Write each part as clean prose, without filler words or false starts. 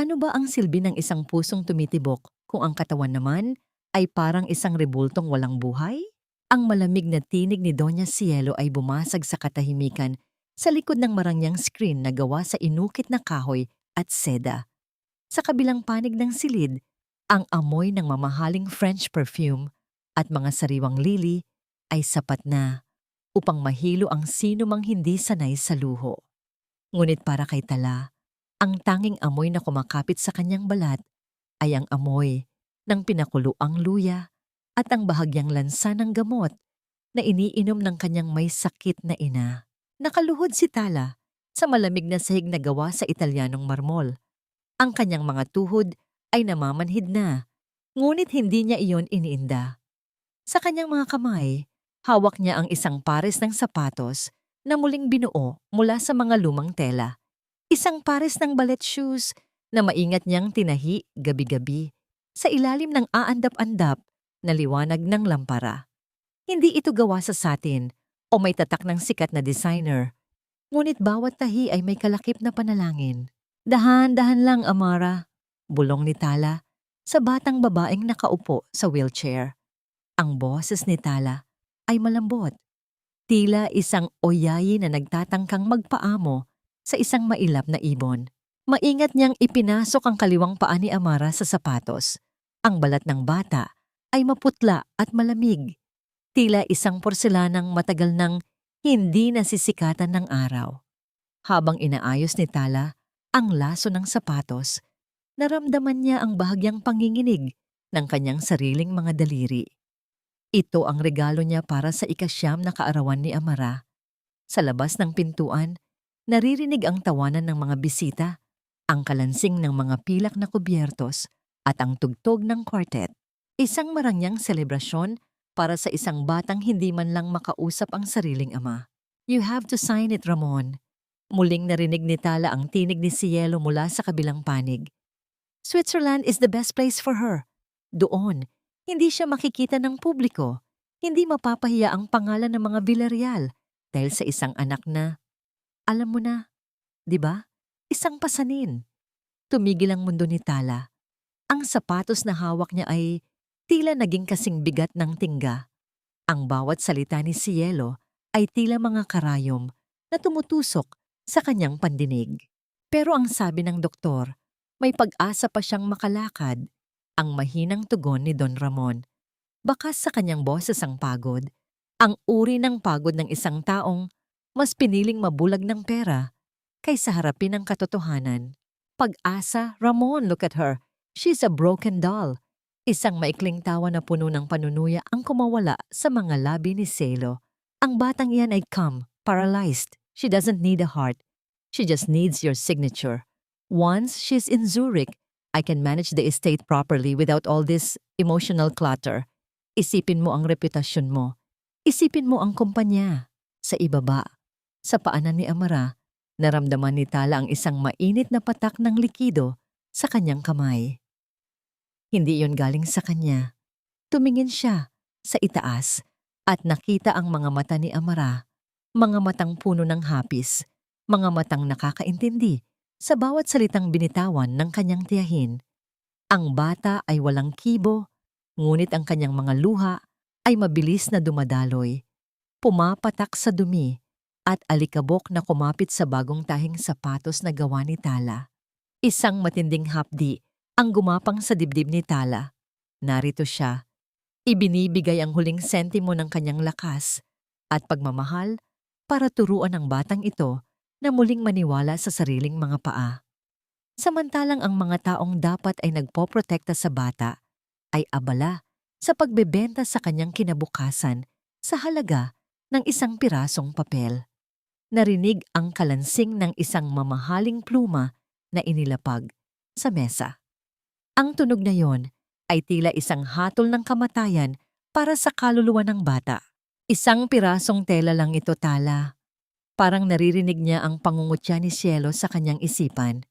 Ano ba ang silbi ng isang pusong tumitibok kung ang katawan naman ay parang isang rebultong walang buhay? Ang malamig na tinig ni Doña Cielo ay bumasag sa katahimikan sa likod ng marangyang screen na gawa sa inukit na kahoy at seda. Sa kabilang panig ng silid, ang amoy ng mamahaling French perfume at mga sariwang lili ay sapat na upang mahilo ang sino mang hindi sanay sa luho. Ngunit para kay Tala, ang tanging amoy na kumakapit sa kanyang balat ay ang amoy ng pinakuluang luya at ang bahagyang lansa ng gamot na iniinom ng kanyang may sakit na ina. Nakaluhod si Tala sa malamig na sahig na gawa sa Italianong marmol. Ang kanyang mga tuhod ay namamanhid na, ngunit hindi niya iyon iniinda. Sa kanyang mga kamay, hawak niya ang isang pares ng sapatos na muling binuo mula sa mga lumang tela. Isang pares ng ballet shoes na maingat niyang tinahi gabi-gabi sa ilalim ng aandap-andap na liwanag ng lampara. Hindi ito gawa sa satin o may tatak ng sikat na designer, ngunit bawat tahi ay may kalakip na panalangin. Dahan-dahan lang, Amara, bulong ni Tala sa batang babaeng nakaupo sa wheelchair. Ang boses ni Tala ay malambot, tila isang oyayi na nagtatangkang magpaamo sa isang mailap na ibon. Maingat niyang ipinasok ang kaliwang paa ni Amara sa sapatos. Ang balat ng bata ay maputla at malamig, tila isang porselanang matagal nang hindi nasisikatan ng araw. Habang inaayos ni Tala ang laso ng sapatos, naramdaman niya ang bahagyang panginginig ng kanyang sariling mga daliri. Ito ang regalo niya para sa ika-9 na kaarawan ni Amara. Sa labas ng pintuan, naririnig ang tawanan ng mga bisita, ang kalansing ng mga pilak na kubyertos at ang tugtog ng quartet. Isang marangyang selebrasyon para sa isang batang hindi man lang makausap ang sariling ama. You have to sign it, Ramon. Muling narinig ni Tala ang tinig ni Cielo mula sa kabilang panig. Switzerland is the best place for her. Doon, hindi siya makikita ng publiko. Hindi mapapahiya ang pangalan ng mga Villarreal dahil sa isang anak na, alam mo na, di ba? Isang pasanin. Tumigil ang mundo ni Tala. Ang sapatos na hawak niya ay tila naging kasing bigat ng tingga. Ang bawat salita ni Cielo ay tila mga karayom na tumutusok sa kanyang pandinig. Pero ang sabi ng doktor, may pag-asa pa siyang makalakad. Ang mahinang tugon ni Don Ramon. Bakas sa kanyang boses ang pagod. Ang uri ng pagod ng isang taong mas piniling mabulag ng pera kaysa harapin ang katotohanan. Pag-asa, Ramon, look at her. She's a broken doll. Isang maikling tawa na puno ng panunuya ang kumawala sa mga labi ni Cielo. Ang batang iyan ay paralyzed. She doesn't need a heart. She just needs your signature. Once she's in Zurich, I can manage the estate properly without all this emotional clutter. Isipin mo ang reputasyon mo. Isipin mo ang kumpanya. Sa ibaba, sa paanan ni Amara, naramdaman ni Tala ang isang mainit na patak ng likido sa kanyang kamay. Hindi iyon galing sa kanya. Tumingin siya sa itaas at nakita ang mga mata ni Amara, mga matang puno ng hapis, mga matang nakakaintindi sa bawat salitang binitawan ng kanyang tiyahin. Ang bata ay walang kibo, ngunit ang kanyang mga luha ay mabilis na dumadaloy, pumapatak sa dumi at alikabok na kumapit sa bagong tahing sapatos na gawa ni Tala. Isang matinding hapdi ang gumapang sa dibdib ni Tala. Narito siya, ibinibigay ang huling sentimo ng kanyang lakas at pagmamahal para turuan ang batang ito na muling maniwala sa sariling mga paa. Samantalang ang mga taong dapat ay nagpoprotekta sa bata ay abala sa pagbebenta sa kanyang kinabukasan sa halaga ng isang pirasong papel. Narinig ang kalansing ng isang mamahaling pluma na inilapag sa mesa. Ang tunog na yon ay tila isang hatol ng kamatayan para sa kaluluwa ng bata. Isang pirasong tela lang ito, Tala. Parang naririnig niya ang pangungutya ni Cielo sa kanyang isipan.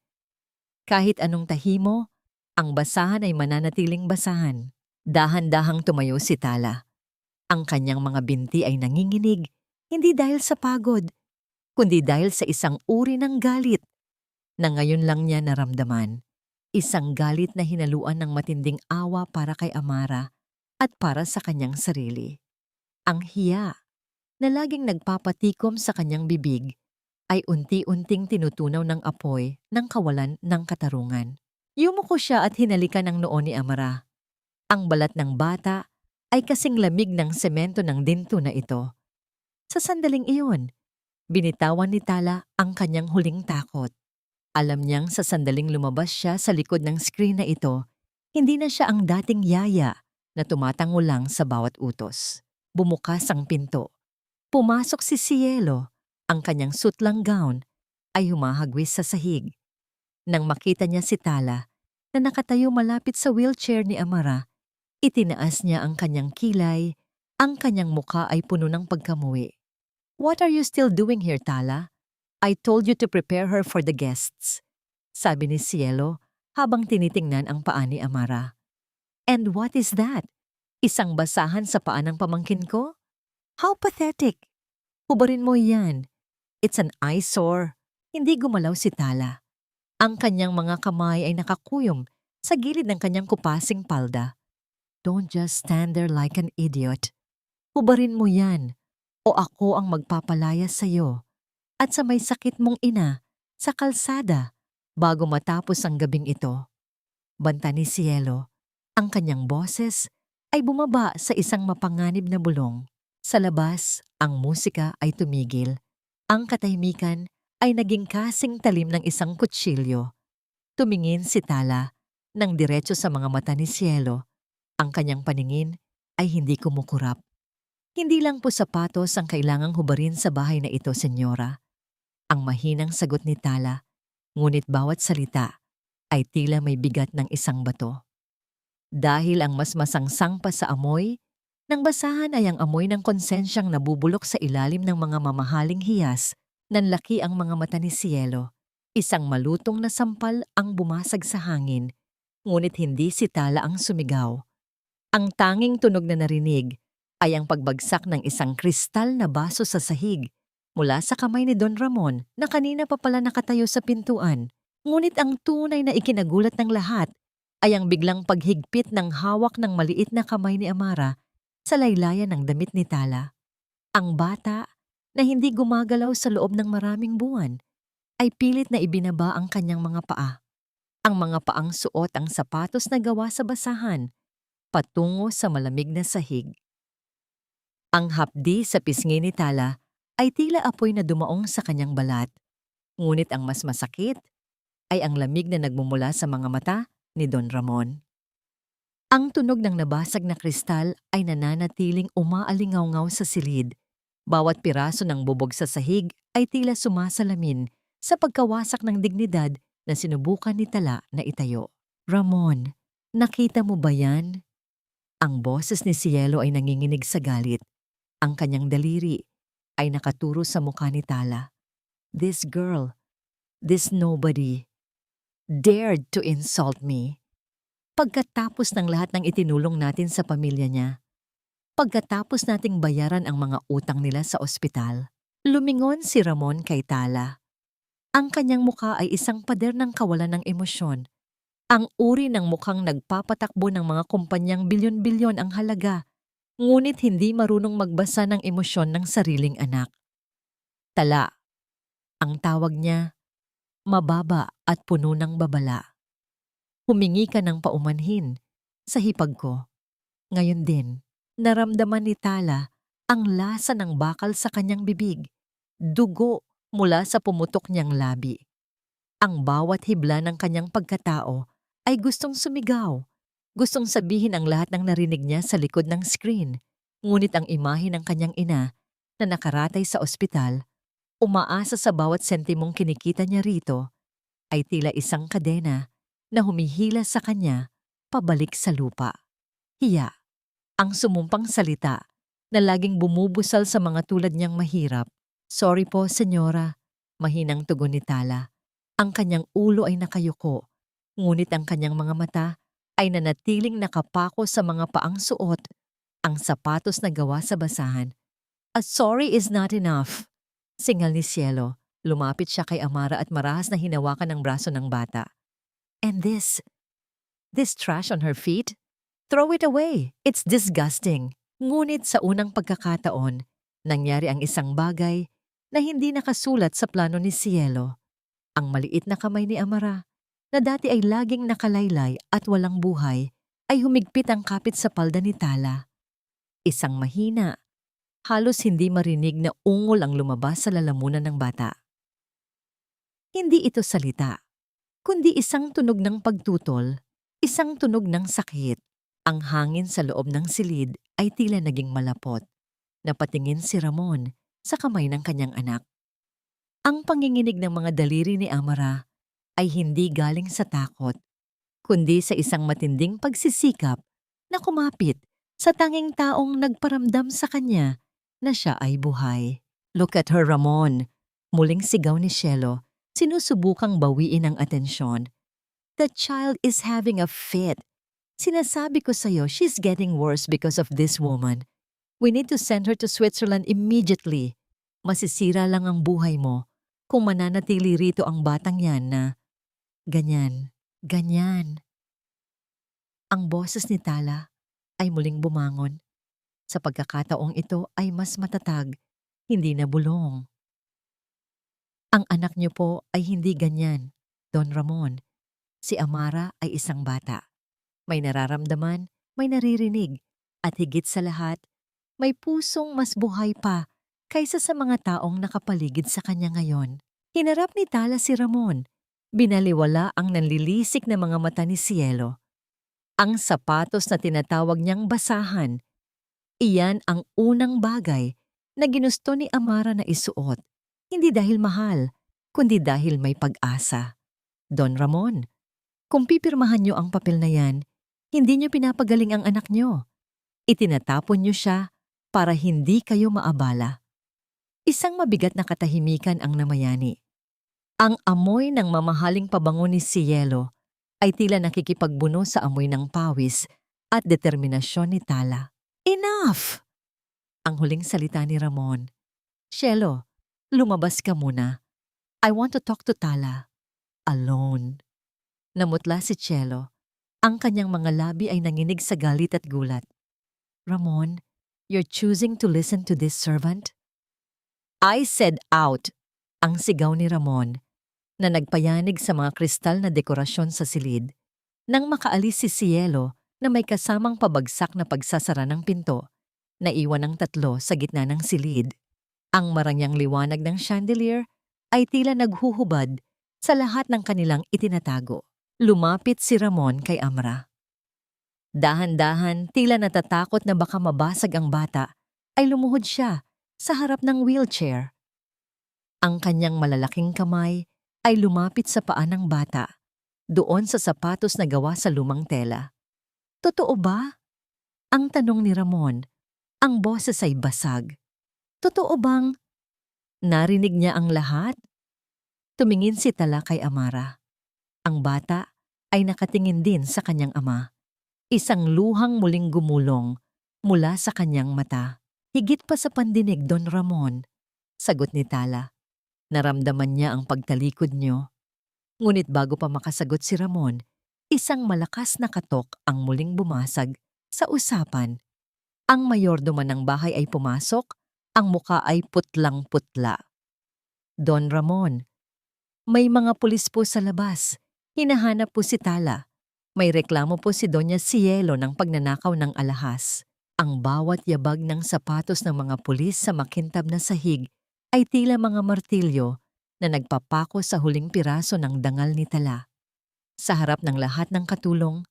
Kahit anong tahi mo, ang basahan ay mananatiling basahan. Dahan-dahang tumayo si Tala. Ang kanyang mga binti ay nanginginig, hindi dahil sa pagod, kundi dahil sa isang uri ng galit na ngayon lang niya naramdaman. Isang galit na hinaluan ng matinding awa para kay Amara at para sa kanyang sarili. Ang hiya na laging nagpapatikom sa kanyang bibig ay unti-unting tinutunaw ng apoy ng kawalan ng katarungan. Yumuko siya at hinalikan ang noo ni Amara. Ang balat ng bata ay kasing lamig ng semento ng dinto na ito. Sa sandaling iyon, binitawan ni Tala ang kanyang huling takot. Alam niyang sa sandaling lumabas siya sa likod ng screen na ito, hindi na siya ang dating yaya na tumatango lang sa bawat utos. Bumukas ang pinto. Pumasok si Cielo. Ang kanyang sutlang gown ay humahagwis sa sahig. Nang makita niya si Tala na nakatayo malapit sa wheelchair ni Amara, itinaas niya ang kanyang kilay, ang kanyang muka ay puno ng pagkamuwi. "What are you still doing here, Tala? I told you to prepare her for the guests," sabi ni Cielo habang tinitingnan ang paa ni Amara. "And what is that? Isang basahan sa paa ng pamangkin ko? How pathetic! Hubarin mo yan. It's an eyesore." Hindi gumalaw si Tala. Ang kanyang mga kamay ay nakakuyom sa gilid ng kanyang kupasing palda. "Don't just stand there like an idiot. Hubarin mo yan o ako ang magpapalaya sa'yo at sa may sakit mong ina sa kalsada bago matapos ang gabing ito." Banta ni Cielo. Ang kanyang boses ay bumaba sa isang mapanganib na bulong. Sa labas, ang musika ay tumigil. Ang katahimikan ay naging kasing talim ng isang kutsilyo. Tumingin si Tala nang diretso sa mga mata ni Cielo. Ang kanyang paningin ay hindi kumukurap. "Hindi lang po sapatos ang kailangang hubarin sa bahay na ito, senyora." Ang mahinang sagot ni Tala, ngunit bawat salita ay tila may bigat ng isang bato. Dahil ang mas masangsang pa sa amoy, ng basahan ay ang amoy ng konsensyang nabubulok sa ilalim ng mga mamahaling hiyas, nanlaki ang mga mata ni Cielo. Isang malutong na sampal ang bumasag sa hangin, ngunit hindi si Tala ang sumigaw. Ang tanging tunog na narinig ay ang pagbagsak ng isang kristal na baso sa sahig mula sa kamay ni Don Ramon na kanina pa pala nakatayo sa pintuan. Ngunit ang tunay na ikinagulat ng lahat ay ang biglang paghigpit ng hawak ng maliit na kamay ni Amara sa laylayan ng damit ni Tala. Ang bata, na hindi gumagalaw sa loob ng maraming buwan, ay pilit na ibinaba ang kanyang mga paa. Ang mga paang suot ang sapatos na gawa sa basahan, patungo sa malamig na sahig. Ang hapdi sa pisngi ni Tala ay tila apoy na dumaong sa kanyang balat. Ngunit ang mas masakit ay ang lamig na nagmumula sa mga mata ni Don Ramon. Ang tunog ng nabasag na kristal ay nananatiling umaalingaw-ngaw sa silid. Bawat piraso ng bubog sa sahig ay tila sumasalamin sa pagkawasak ng dignidad na sinubukan ni Tala na itayo. "Ramon, nakita mo ba yan?" Ang boses ni Cielo ay nanginginig sa galit. Ang kanyang daliri ay nakaturo sa mukha ni Tala. "This girl, this nobody, dared to insult me. Pagkatapos ng lahat ng itinulong natin sa pamilya niya, pagkatapos nating bayaran ang mga utang nila sa ospital." Lumingon si Ramon kay Tala. Ang kanyang mukha ay isang pader ng kawalan ng emosyon. Ang uri ng mukhang nagpapatakbo ng mga kumpanyang bilyon-bilyon ang halaga, ngunit hindi marunong magbasa ng emosyon ng sariling anak. "Tala," ang tawag niya, mababa at puno ng babala. "Humingi ka ng paumanhin sa hipag ko." Ngayon din, naramdaman ni Tala ang lasa ng bakal sa kanyang bibig, dugo mula sa pumutok niyang labi. Ang bawat hibla ng kanyang pagkatao ay gustong sumigaw, gustong sabihin ang lahat ng narinig niya sa likod ng screen. Ngunit ang imahe ng kanyang ina na nakaratay sa ospital, umaasa sa bawat sentimong kinikita niya rito, ay tila isang kadena na humihila sa kanya pabalik sa lupa. Hiya, ang sumumpang salita na laging bumubusal sa mga tulad niyang mahirap. "Sorry po, senyora," mahinang tugon ni Tala. Ang kanyang ulo ay nakayuko, ngunit ang kanyang mga mata ay nanatiling nakapako sa mga paang suot, ang sapatos na gawa sa basahan. "A sorry is not enough," singal ni Cielo. Lumapit siya kay Amara at marahas na hinawakan ang braso ng bata. And this trash on her feet? Throw it away. It's disgusting. Ngunit sa unang pagkakataon, nangyari ang isang bagay na hindi nakasulat sa plano ni Cielo. Ang maliit na kamay ni Amara, na dati ay laging nakalaylay at walang buhay, ay humigpit ang kapit sa palda ni Tala. Isang mahina, halos hindi marinig na ungol ang lumabas sa lalamunan ng bata. Hindi ito salita, kundi isang tunog ng pagtutol, isang tunog ng sakit. Ang hangin sa loob ng silid ay tila naging malapot. Napatingin si Ramon sa kamay ng kanyang anak. Ang panginginig ng mga daliri ni Amara ay hindi galing sa takot, kundi sa isang matinding pagsisikap na kumapit sa tanging taong nagparamdam sa kanya na siya ay buhay. Look at her, Ramon. Muling sigaw ni Cielo, sinusubukang bawiin ang atensyon. The child is having a fit. Sinasabi ko sa'yo, she's getting worse because of this woman. We need to send her to Switzerland immediately. Masisira lang ang buhay mo kung mananatili rito ang batang yan na ganyan. Ang boses ni Tala ay muling bumangon. Sa pagkakataong ito ay mas matatag, hindi na bulong. Ang anak niyo po ay hindi ganyan, Don Ramon. Si Amara ay isang bata. May nararamdaman, may naririnig, at higit sa lahat, may pusong mas buhay pa kaysa sa mga taong nakapaligid sa kanya ngayon. Hinarap ni Tala si Ramon. Binaliwala ang nanlilisik na mga mata ni Cielo. Ang sapatos na tinatawag niyang basahan. Iyan ang unang bagay na ginusto ni Amara na isuot. Hindi dahil mahal, kundi dahil may pag-asa. Don Ramon, kung pipirmahan niyo ang papel na yan, hindi niyo pinapagaling ang anak niyo. Itinatapon niyo siya para hindi kayo maabala. Isang mabigat na katahimikan ang namayani. Ang amoy ng mamahaling pabango ni Cielo ay tila nakikipagbuno sa amoy ng pawis at determinasyon ni Tala. Enough! Ang huling salita ni Ramon. Cielo, lumabas ka muna. I want to talk to Tala. Alone. Namutla si Cielo. Ang kanyang mga labi ay nanginig sa galit at gulat. Ramon, you're choosing to listen to this servant? I said out, ang sigaw ni Ramon, na nagpayanig sa mga kristal na dekorasyon sa silid. Nang makaalis si Cielo na may kasamang pabagsak na pagsasara ng pinto, naiwan ang tatlo sa gitna ng silid. Ang marangyang liwanag ng chandelier ay tila naghuhubad sa lahat ng kanilang itinatago. Lumapit si Ramon kay Amra. Dahan-dahan, tila natatakot na baka mabasag ang bata, ay lumuhod siya sa harap ng wheelchair. Ang kanyang malalaking kamay ay lumapit sa paa ng bata, doon sa sapatos na gawa sa lumang tela. Totoo ba? Ang tanong ni Ramon. Ang boses ay basag. Totoo bang narinig niya ang lahat? Tumingin si Tala kay Amara. Ang bata ay nakatingin din sa kanyang ama. Isang luhang muling gumulong mula sa kanyang mata. Higit pa sa pandinig, Don Ramon, sagot ni Tala. Naramdaman niya ang pagtalikod niyo. Ngunit bago pa makasagot si Ramon, isang malakas na katok ang muling bumasag sa usapan. Ang mayordomo ng bahay ay pumasok, ang muka ay putlang-putla. Don Ramon, may mga pulis po sa labas. Hinahanap po si Tala. May reklamo po si Doña Cielo ng pagnanakaw ng alahas. Ang bawat yabag ng sapatos ng mga pulis sa makintab na sahig ay tila mga martilyo na nagpapako sa huling piraso ng dangal ni Tala. Sa harap ng lahat ng katulong,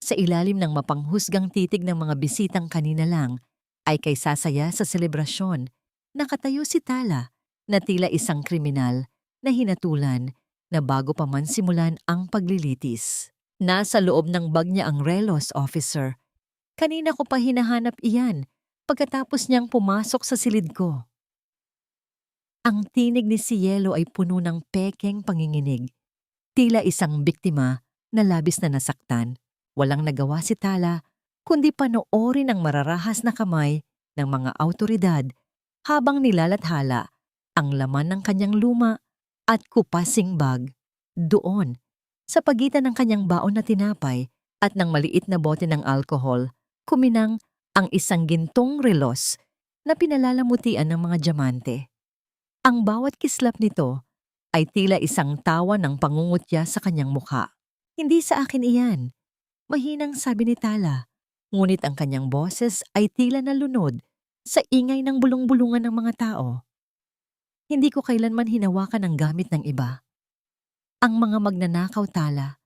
sa ilalim ng mapanghusgang titig ng mga bisitang kanina lang, ay kay sasaya sa selebrasyon, nakatayo si Tala na tila isang kriminal na hinatulan na bago pa man simulan ang paglilitis. Nasa loob ng bag niya ang relos, officer. Kanina ko pa hinahanap iyan pagkatapos niyang pumasok sa silid ko. Ang tinig ni Cielo ay puno ng pekeng panginginig. Tila isang biktima na labis na nasaktan. Walang nagawa si Tala kundi panoorin ang mararahas na kamay ng mga awtoridad habang nilalathala ang laman ng kanyang luma at kupasing bag. Doon, Sa pagitan ng kanyang baon na tinapay at ng maliit na bote ng alkohol, kuminang ang isang gintong relos na pinalalamutian ng mga diamante. Ang bawat kislap nito ay tila isang tawa ng pangungutya sa kanyang mukha. Hindi sa akin iyan, mahinang sabi ni Tala, ngunit ang kanyang boses ay tila nalunod sa ingay ng bulong-bulungan ng mga tao. Hindi ko kailanman hinawakan ang gamit ng iba. Ang mga magnanakaw, Tala,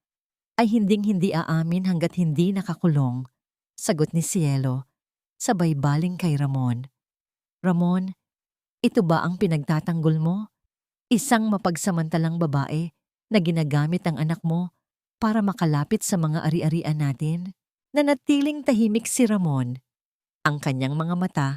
ay hinding-hindi aamin hanggat hindi nakakulong, sagot ni Cielo, sabay baling kay Ramon. Ramon, ito ba ang pinagtatanggol mo? Isang mapagsamantalang babae na ginagamit ang anak mo para makalapit sa mga ari-arian natin? Nanatiling tahimik si Ramon. Ang kanyang mga mata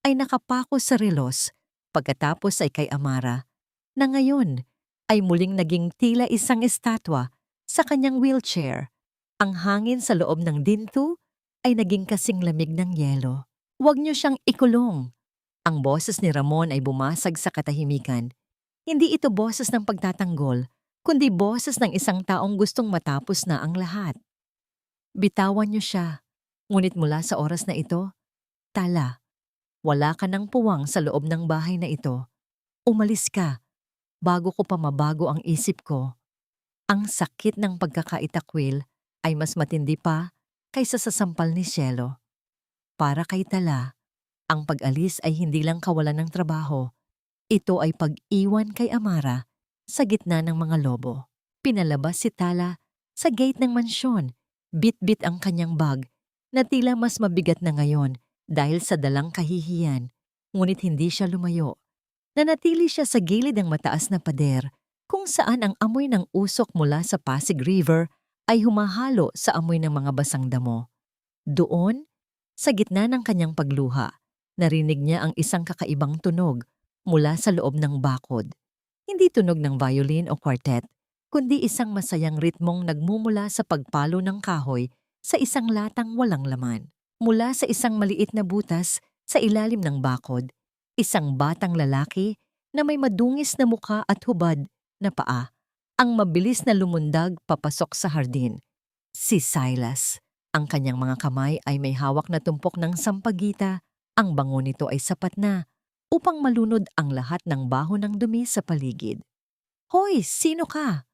ay nakapako sa relos, pagkatapos ay kay Amara, na ngayon ay muling naging tila isang estatwa sa kanyang wheelchair. Ang hangin sa loob ng dinto ay naging kasing lamig ng yelo. Huwag niyo siyang ikulong. Ang boses ni Ramon ay bumasag sa katahimikan. Hindi ito boses ng pagtatanggol, kundi boses ng isang taong gustong matapos na ang lahat. Bitawan niyo siya. Ngunit mula sa oras na ito, Tala, wala ka ng puwang sa loob ng bahay na ito. Umalis ka, bago ko pa mabago ang isip ko. Ang sakit ng pagkakaitakwil ay mas matindi pa kaysa sa sampal ni Cielo. Para kay Tala, ang pag-alis ay hindi lang kawalan ng trabaho. Ito ay pag-iwan kay Amara sa gitna ng mga lobo. Pinalabas si Tala sa gate ng mansyon. Bit-bit ang kanyang bag na tila mas mabigat na ngayon dahil sa dalang kahihiyan. Ngunit hindi siya lumayo. Nanatili siya sa gilid ng mataas na pader kung saan ang amoy ng usok mula sa Pasig River ay humahalo sa amoy ng mga basang damo. Doon, sa gitna ng kanyang pagluha, narinig niya ang isang kakaibang tunog mula sa loob ng bakod. Hindi tunog ng violin o quartet, kundi isang masayang ritmong nagmumula sa pagpalo ng kahoy sa isang latang walang laman. Mula sa isang maliit na butas sa ilalim ng bakod, isang batang lalaki na may madungis na mukha at hubad na paa ang mabilis na lumundag papasok sa hardin. Si Silas. Ang kanyang mga kamay ay may hawak na tumpok ng sampagita. Ang bango nito ay sapat na upang malunod ang lahat ng baho ng dumi sa paligid. Hoy, sino ka?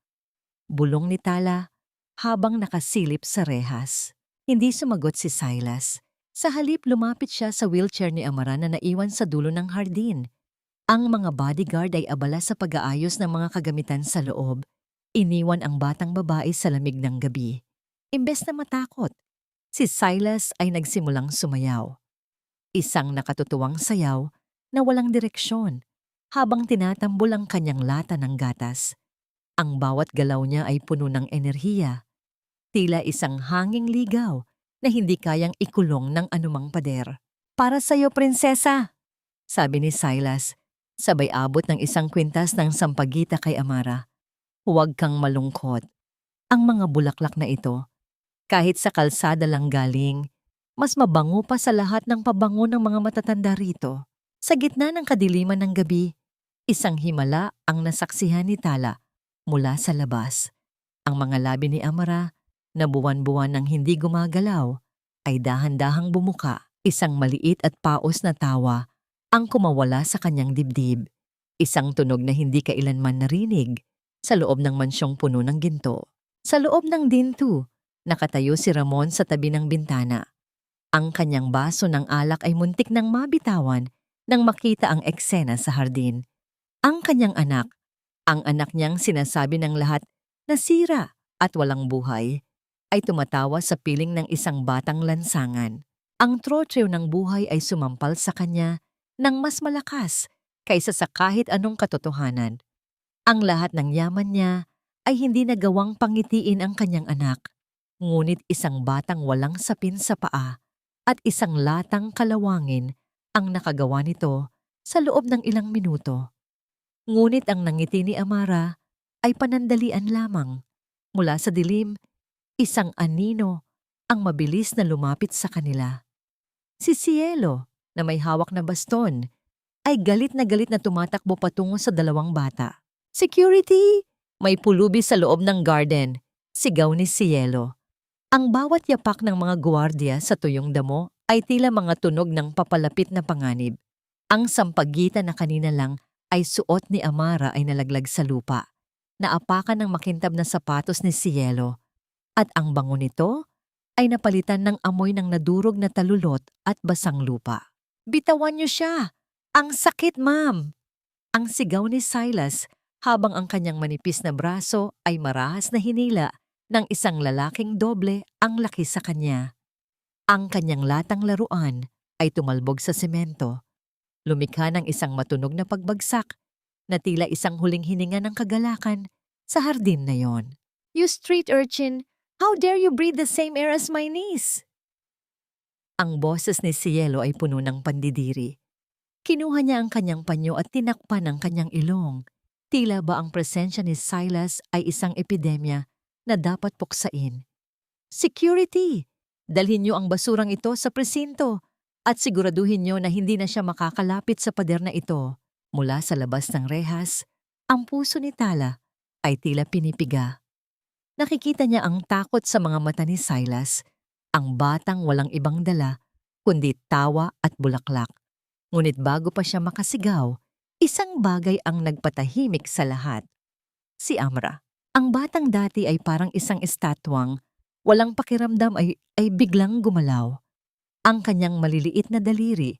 Bulong ni Tala habang nakasilip sa rehas. Hindi sumagot si Silas. Sa halip lumapit siya sa wheelchair ni Amara na naiwan sa dulo ng hardin. Ang mga bodyguard ay abala sa pag-aayos ng mga kagamitan sa loob. Iniwan ang batang babae sa lamig ng gabi. Imbes na matakot, si Silas ay nagsimulang sumayaw. Isang nakatutuwang sayaw na walang direksyon habang tinatambol ang kanyang lata ng gatas. Ang bawat galaw niya ay puno ng enerhiya, tila isang hanging ligaw na hindi kayang ikulong ng anumang pader. Para sa'yo, prinsesa, sabi ni Silas, sabay abot ng isang kwintas ng sampagita kay Amara. Huwag kang malungkot. Ang mga bulaklak na ito, kahit sa kalsada lang galing, mas mabango pa sa lahat ng pabango ng mga matatanda rito. Sa gitna ng kadiliman ng gabi, isang himala ang nasaksihan ni Tala mula sa labas. Ang mga labi ni Amara, na buwan-buwan ng hindi gumagalaw, ay dahan-dahang bumuka. Isang maliit at paos na tawa ang kumawala sa kanyang dibdib. Isang tunog na hindi kailanman narinig sa loob ng mansyong puno ng ginto. Sa loob ng dinto, nakatayo si Ramon sa tabi ng bintana. Ang kanyang baso ng alak ay muntik nang mabitawan nang makita ang eksena sa hardin. Ang kanyang anak, ang anak niyang sinasabi ng lahat na sira at walang buhay, ay tumatawa sa piling ng isang batang lansangan. Ang trotreo ng buhay ay sumampal sa kanya ng mas malakas kaysa sa kahit anong katotohanan. Ang lahat ng yaman niya ay hindi nagawang pangitiin ang kanyang anak, ngunit isang batang walang sapin sa paa at isang latang kalawangin ang nakagawa nito sa loob ng ilang minuto. Ngunit ang nangiti ni Amara ay panandalian lamang. Mula sa dilim, isang anino ang mabilis na lumapit sa kanila. Si Cielo, na may hawak na baston, ay galit na tumatakbo patungo sa dalawang bata. Security! May pulubi sa loob ng garden. Sigaw ni Cielo. Ang bawat yapak ng mga gwardiya sa tuyong damo ay tila mga tunog ng papalapit na panganib. Ang sampagitan na kanina lang ay suot ni Amara ay nalaglag sa lupa. Naapakan ng makintab na sapatos ni Cielo. At ang bango nito ay napalitan ng amoy ng nadurog na talulot at basang lupa. Bitawan niyo siya! Ang sakit, ma'am! Ang sigaw ni Silas habang ang kanyang manipis na braso ay marahas na hinila ng isang lalaking doble ang laki sa kanya. Ang kanyang latang laruan ay tumalbog sa semento. Lumikha ng isang matunog na pagbagsak na tila isang huling hininga ng kagalakan sa hardin na yon. You street urchin! How dare you breathe the same air as my niece? Ang boses ni Cielo ay puno ng pandidiri. Kinuha niya ang kanyang panyo at tinakpan ang kanyang ilong. Tila ba ang presensya ni Silas ay isang epidemya na dapat puksain. Security! Dalhin niyo ang basurang ito sa presinto at siguraduhin niyo na hindi na siya makakalapit sa pader na ito. Mula sa labas ng rehas, ang puso ni Tala ay tila pinipiga. Nakikita niya ang takot sa mga mata ni Silas, ang batang walang ibang dala kundi tawa at bulaklak. Ngunit bago pa siya makasigaw, isang bagay ang nagpatahimik sa lahat. Si Amra. Ang batang dati ay parang isang estatwang, walang pakiramdam ay biglang gumalaw. Ang kanyang maliliit na daliri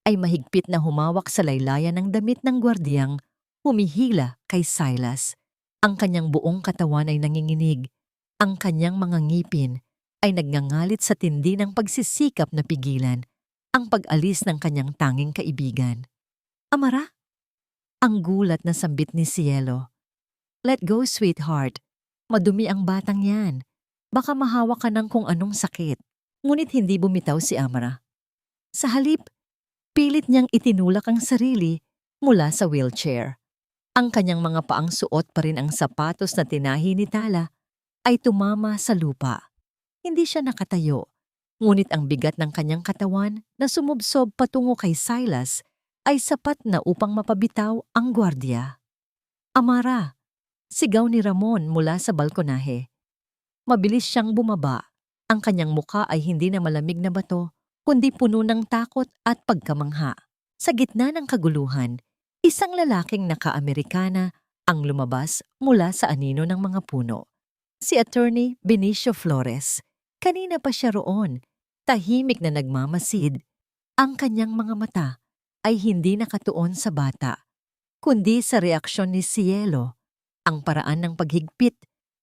ay mahigpit na humawak sa laylayan ng damit ng gwardiyang humihila kay Silas. Ang kanyang buong katawan ay nanginginig. Ang kanyang mga ngipin ay nagngangalit sa tindi ng pagsisikap na pigilan ang pag-alis ng kanyang tanging kaibigan. Amara? Ang gulat na sambit ni Cielo. Let go, sweetheart. Madumi ang batang yan. Baka mahawa ka ng kung anong sakit. Ngunit hindi bumitaw si Amara. Sa halip, pilit niyang itinulak ang sarili mula sa wheelchair. Ang kanyang mga paang suot pa rin ang sapatos na tinahi ni Tala ay tumama sa lupa. Hindi siya nakatayo. Ngunit ang bigat ng kanyang katawan na sumubsob patungo kay Silas ay sapat na upang mapabitaw ang gwardiya. Amara! Sigaw ni Ramon mula sa balkonahe. Mabilis siyang bumaba. Ang kanyang muka ay hindi na malamig na bato, kundi puno ng takot at pagkamangha. Sa gitna ng kaguluhan, isang lalaking naka-Amerikana ang lumabas mula sa anino ng mga puno. Si Attorney Benicio Flores. Kanina pa siya roon, tahimik na nagmamasid. Ang kanyang mga mata ay hindi nakatuon sa bata, kundi sa reaksyon ni Cielo, ang paraan ng paghigpit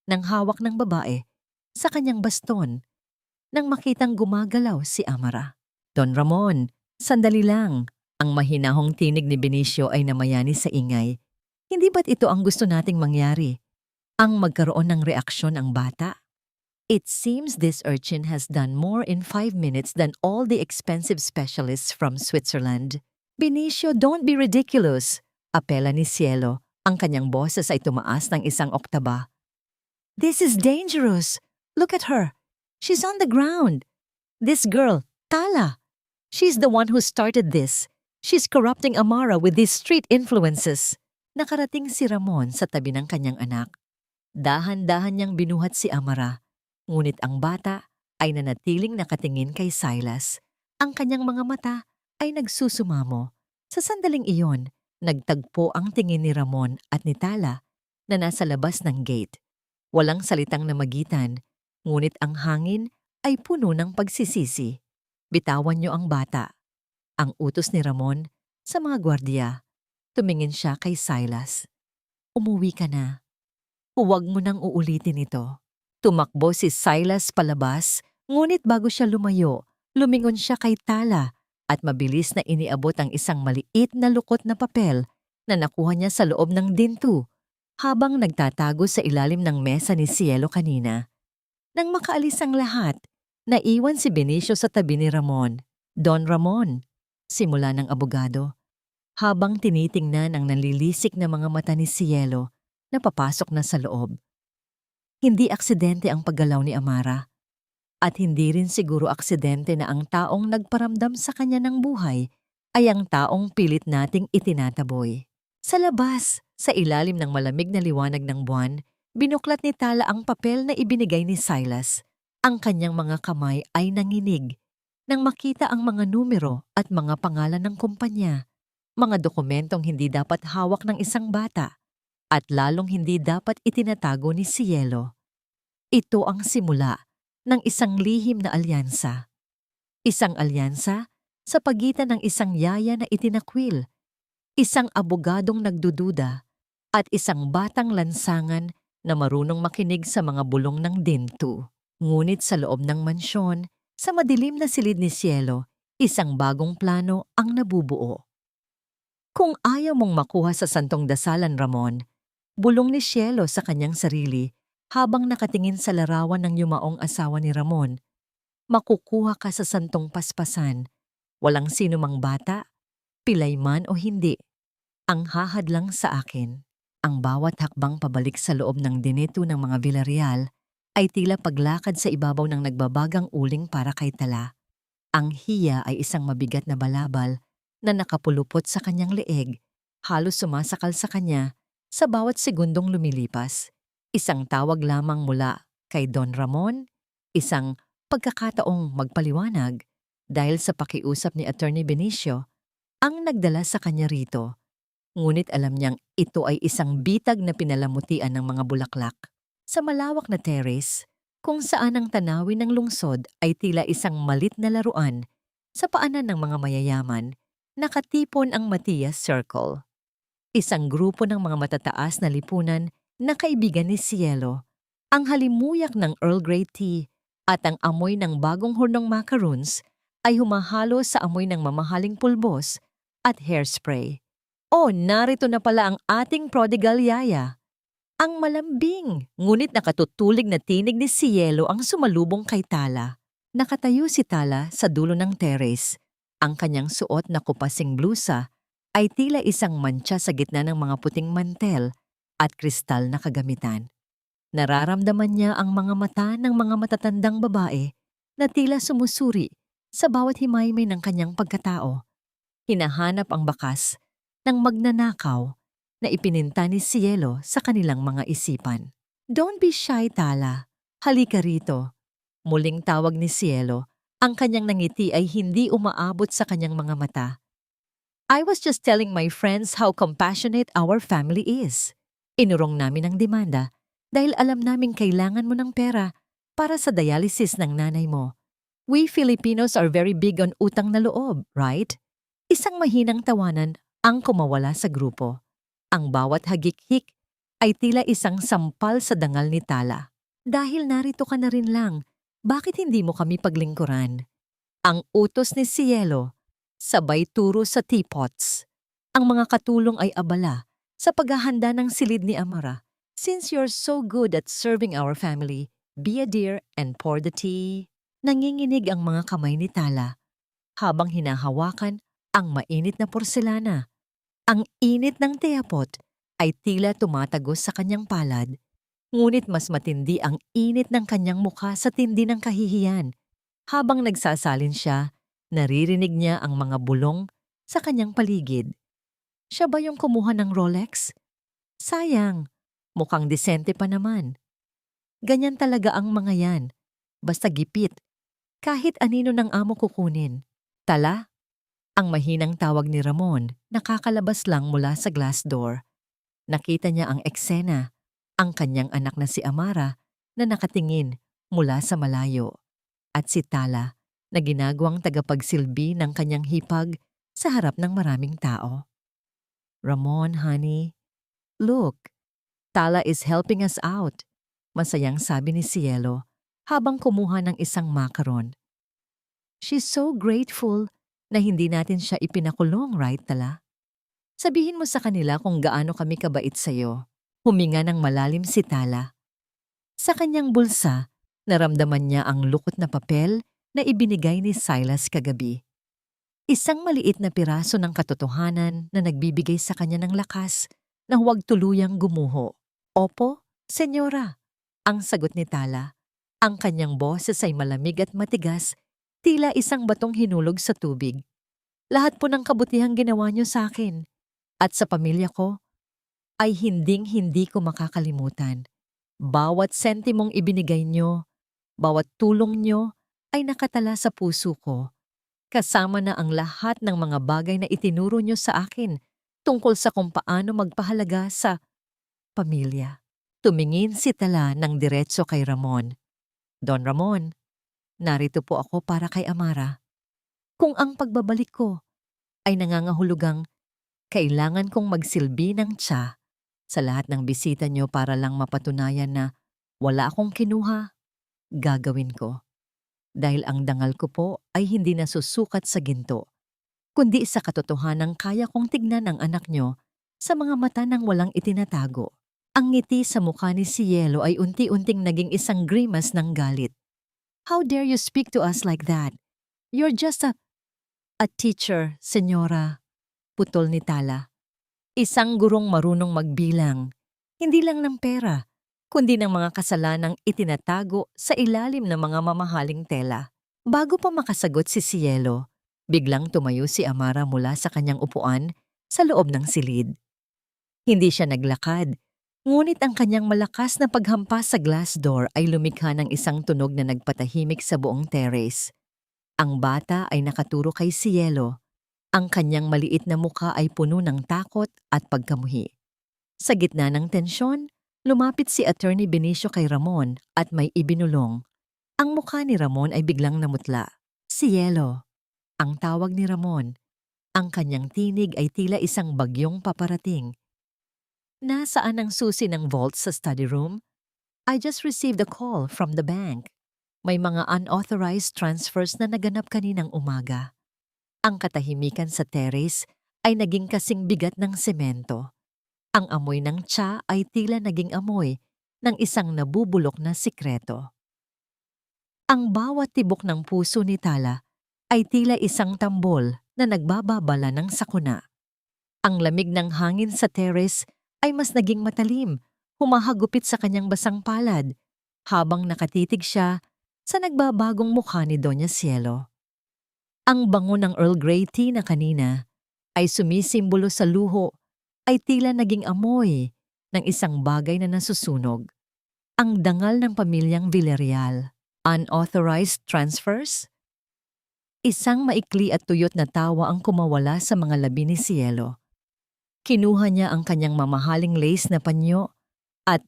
ng hawak ng babae sa kanyang baston nang makitang gumagalaw si Amara. Don Ramon, sandali lang. Ang mahinahong tinig ni Benicio ay namayani sa ingay. Hindi ba't ito ang gusto nating mangyari? Ang magkaroon ng reaksyon ang bata? It seems this urchin has done more in 5 minutes than all the expensive specialists from Switzerland. Benicio, don't be ridiculous! Apela ni Cielo. Ang kanyang boses ay tumaas ng isang oktaba. This is dangerous! Look at her! She's on the ground! This girl, Tala! She's the one who started this. She's corrupting Amara with these street influences. Nakarating si Ramon sa tabi ng kanyang anak. Dahan-dahan niyang binuhat si Amara. Ngunit ang bata ay nanatiling nakatingin kay Silas. Ang kanyang mga mata ay nagsusumamo. Sa sandaling iyon, nagtagpo ang tingin ni Ramon at ni Tala na nasa labas ng gate. Walang salitang namagitan, ngunit ang hangin ay puno ng pagsisisi. Bitawan niyo ang bata. Ang utos ni Ramon sa mga gwardiya. Tumingin siya kay Silas. Umuwi ka na. Huwag mo nang uulitin ito. Tumakbo si Silas palabas, ngunit bago siya lumayo, lumingon siya kay Tala at mabilis na iniabot ang isang maliit na lukot na papel na nakuha niya sa loob ng dinto habang nagtatago sa ilalim ng mesa ni Cielo kanina. Nang makaalis ang lahat, naiwan si Benicio sa tabi ni Ramon. Don Ramon, simula ng abogado, habang tinitingnan ang nalilisik na mga mata ni Cielo na papasok na sa loob. Hindi aksidente ang paggalaw ni Amara. At hindi rin siguro aksidente na ang taong nagparamdam sa kanya ng buhay ay ang taong pilit nating itinataboy. Sa labas, sa ilalim ng malamig na liwanag ng buwan, Binuklat ni Tala ang papel na ibinigay ni Silas. Ang kanyang mga kamay ay nanginig nang makita ang mga numero at mga pangalan ng kumpanya, mga dokumentong hindi dapat hawak ng isang bata at lalong hindi dapat itinatago ni Cielo. Ito ang simula ng isang lihim na alyansa. Isang alyansa sa pagitan ng isang yaya na itinakwil, isang abogadong nagdududa, at isang batang lansangan na marunong makinig sa mga bulong ng dinto. Ngunit sa loob ng mansyon, sa madilim na silid ni Cielo, isang bagong plano ang nabubuo. Kung ayaw mong makuha sa santong dasalan, Ramon, bulong ni Cielo sa kanyang sarili habang nakatingin sa larawan ng yumaong asawa ni Ramon, makukuha ka sa santong paspasan. Walang sinumang bata, pilay man o hindi, ang hahadlang sa akin. Ang bawat hakbang pabalik sa loob ng dineto ng mga Villarreal ay tila paglakad sa ibabaw ng nagbabagang uling para kay Tala. Ang hiya ay isang mabigat na balabal na nakapulupot sa kanyang leeg, halos sumasakal sa kanya sa bawat segundong lumilipas. Isang tawag lamang mula kay Don Ramon, isang pagkakataong magpaliwanag dahil sa pakiusap ni Attorney Benicio ang nagdala sa kanya rito. Ngunit alam niyang ito ay isang bitag na pinalamutian ng mga bulaklak. Sa malawak na terrace, kung saan ang tanawin ng lungsod ay tila isang malit na laruan, sa paanan ng mga mayayaman, nakatipon ang Matias Circle. Isang grupo ng mga matataas na lipunan na kaibigan ni Cielo, ang halimuyak ng Earl Grey tea at ang amoy ng bagong hurnong macaroons ay humahalo sa amoy ng mamahaling pulbos at hairspray. Oh, narito na pala ang ating prodigal yaya. Ang malambing, ngunit nakatutulig na tinig ni Cielo ang sumalubong kay Tala. Nakatayo si Tala sa dulo ng terrace. Ang kanyang suot na kupasing blusa ay tila isang mantsa sa gitna ng mga puting mantel at kristal na kagamitan. Nararamdaman niya ang mga mata ng mga matatandang babae na tila sumusuri sa bawat himaymay ng kanyang pagkatao. Hinahanap ang bakas ng magnanakaw na ipininta ni Cielo sa kanilang mga isipan. Don't be shy, Tala. Halika rito. Muling tawag ni Cielo. Ang kanyang nangiti ay hindi umaabot sa kanyang mga mata. I was just telling my friends how compassionate our family is. Inurong namin ang demanda dahil alam naming kailangan mo ng pera para sa dialysis ng nanay mo. We Filipinos are very big on utang na loob, right? Isang mahinang tawanan ang kumawala sa grupo. Ang bawat hagik-hik ay tila isang sampal sa dangal ni Tala. Dahil narito ka na rin lang, bakit hindi mo kami paglingkuran? Ang utos ni Cielo, sabay turo sa teapots. Ang mga katulong ay abala sa paghahanda ng silid ni Amara. Since you're so good at serving our family, be a dear and pour the tea. Nanginginig ang mga kamay ni Tala habang hinahawakan ang mainit na porselana. Ang init ng teapot ay tila tumatagos sa kanyang palad, ngunit mas matindi ang init ng kanyang mukha sa tindi ng kahihiyan. Habang nagsasalin siya, naririnig niya ang mga bulong sa kanyang paligid. Siya ba yung kumuha ng Rolex? Sayang, mukhang disente pa naman. Ganyan talaga ang mga yan, basta gipit, kahit anino ng amo kukunin. Tala? Ang mahinang tawag ni Ramon nakakalabas lang mula sa glass door. Nakita niya ang eksena, ang kanyang anak na si Amara na nakatingin mula sa malayo, at si Tala na ginagawang tagapagsilbi ng kanyang hipag sa harap ng maraming tao. Ramon, honey, look, Tala is helping us out, masayang sabi ni Cielo habang kumuha ng isang macaron. She's so grateful na hindi natin siya ipinakulong, right, Tala? Sabihin mo sa kanila kung gaano kami kabait sa'yo. Huminga ng malalim si Tala. Sa kanyang bulsa, naramdaman niya ang lukot na papel na ibinigay ni Silas kagabi. Isang maliit na piraso ng katotohanan na nagbibigay sa kanya ng lakas na huwag tuluyang gumuho. Opo, senyora, ang sagot ni Tala. Ang kanyang boses ay malamig at matigas, tila isang batong hinulog sa tubig. Lahat po ng kabutihang ginawa niyo sa akin at sa pamilya ko ay hinding-hindi ko makakalimutan. Bawat sentimong ibinigay nyo, bawat tulong nyo ay nakatala sa puso ko. Kasama na ang lahat ng mga bagay na itinuro nyo sa akin tungkol sa kung paano magpahalaga sa pamilya. Tumingin si Tala ng diretso kay Ramon. Don Ramon, narito po ako para kay Amara. Kung ang pagbabalik ko ay nangangahulugang kailangan kong magsilbi ng tsa sa lahat ng bisita nyo para lang mapatunayan na wala akong kinuha, gagawin ko. Dahil ang dangal ko po ay hindi nasusukat sa ginto, kundi sa katotohanang kaya kong tignan ang anak nyo sa mga mata ng walang itinatago. Ang ngiti sa mukha ni Cielo ay unti-unting naging isang grimas ng galit. How dare you speak to us like that? You're just a teacher, senyora. Putol ni Tala. Isang gurong marunong magbilang, hindi lang ng pera, kundi ng mga kasalanang itinatago sa ilalim ng mga mamahaling tela. Bago pa makasagot si Cielo, biglang tumayo si Amara mula sa kanyang upuan sa loob ng silid. Hindi siya naglakad, ngunit ang kanyang malakas na paghampas sa glass door ay lumikha ng isang tunog na nagpatahimik sa buong terrace. Ang bata ay nakaturo kay Cielo. Ang kanyang maliit na mukha ay puno ng takot at pagkamuhi. Sa gitna ng tensyon, lumapit si Attorney Benicio kay Ramon at may ibinulong. Ang mukha ni Ramon ay biglang namutla. Cielo, ang tawag ni Ramon. Ang kanyang tinig ay tila isang bagyong paparating. Nasaan ang susi ng vault sa study room? I just received a call from the bank. May mga unauthorized transfers na naganap kaninang umaga. Ang katahimikan sa terrace ay naging kasing bigat ng semento. Ang amoy ng tsa ay tila naging amoy ng isang nabubulok na sikreto. Ang bawat tibok ng puso ni Tala ay tila isang tambol na nagbababala ng sakuna. Ang lamig ng hangin sa terrace ay mas naging matalim, humahagupit sa kanyang basang palad, habang nakatitig siya sa nagbabagong mukha ni Doña Cielo. Ang bango ng Earl Grey tea na kanina ay sumisimbolo sa luho ay tila naging amoy ng isang bagay na nasusunog. Ang dangal ng pamilyang Villarreal. Unauthorized transfers? Isang maikli at tuyot na tawa ang kumawala sa mga labi ni Cielo. Kinuha niya ang kanyang mamahaling lace na panyo at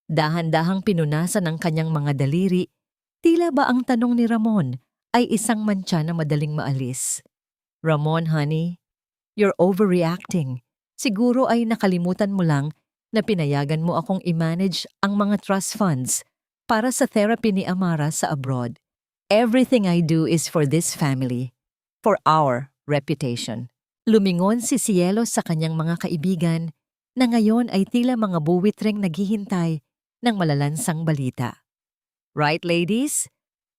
dahan-dahang pinunasan ang kanyang mga daliri. Tila ba ang tanong ni Ramon ay isang mantsa na madaling maalis? Ramon, honey, you're overreacting. Siguro ay nakalimutan mo lang na pinayagan mo akong i-manage ang mga trust funds para sa therapy ni Amara sa abroad. Everything I do is for this family, for our reputation. Lumingon si Cielo sa kanyang mga kaibigan na ngayon ay tila mga buwitreng naghihintay ng malalansang balita. Right, ladies?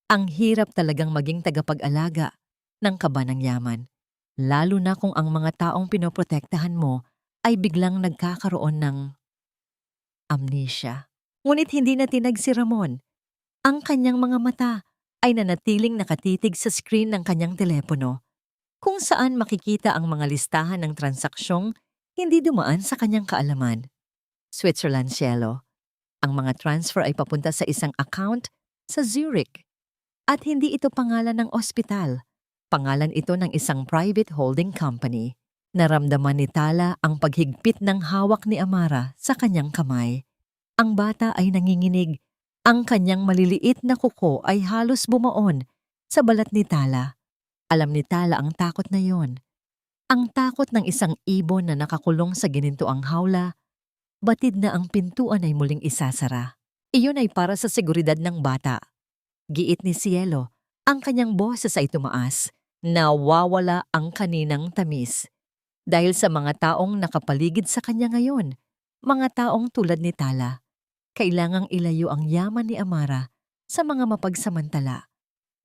Ang hirap talagang maging tagapag-alaga ng kaba ng yaman, lalo na kung ang mga taong pinoprotektahan mo ay biglang nagkakaroon ng amnesia. Ngunit hindi na tinag si Ramon. Ang kanyang mga mata ay nanatiling nakatitig sa screen ng kanyang telepono, kung saan makikita ang mga listahan ng transaksyong hindi dumaan sa kanyang kaalaman. Switzerland, Cielo. Ang mga transfer ay papunta sa isang account sa Zurich. At hindi ito pangalan ng ospital. Pangalan ito ng isang private holding company. Naramdaman ni Tala ang paghigpit ng hawak ni Amara sa kanyang kamay. Ang bata ay nanginginig. Ang kanyang maliliit na kuko ay halos bumaon sa balat ni Tala. Alam ni Tala ang takot na yon. Ang takot ng isang ibon na nakakulong sa ginintuang hawla, batid na ang pintuan ay muling isasara. Iyon ay para sa seguridad ng bata. Giit ni Cielo, ang kanyang boses ay tumaas, nawawala ang kaninang tamis. Dahil sa mga taong nakapaligid sa kanya ngayon, mga taong tulad ni Tala, kailangang ilayo ang yaman ni Amara sa mga mapagsamantala.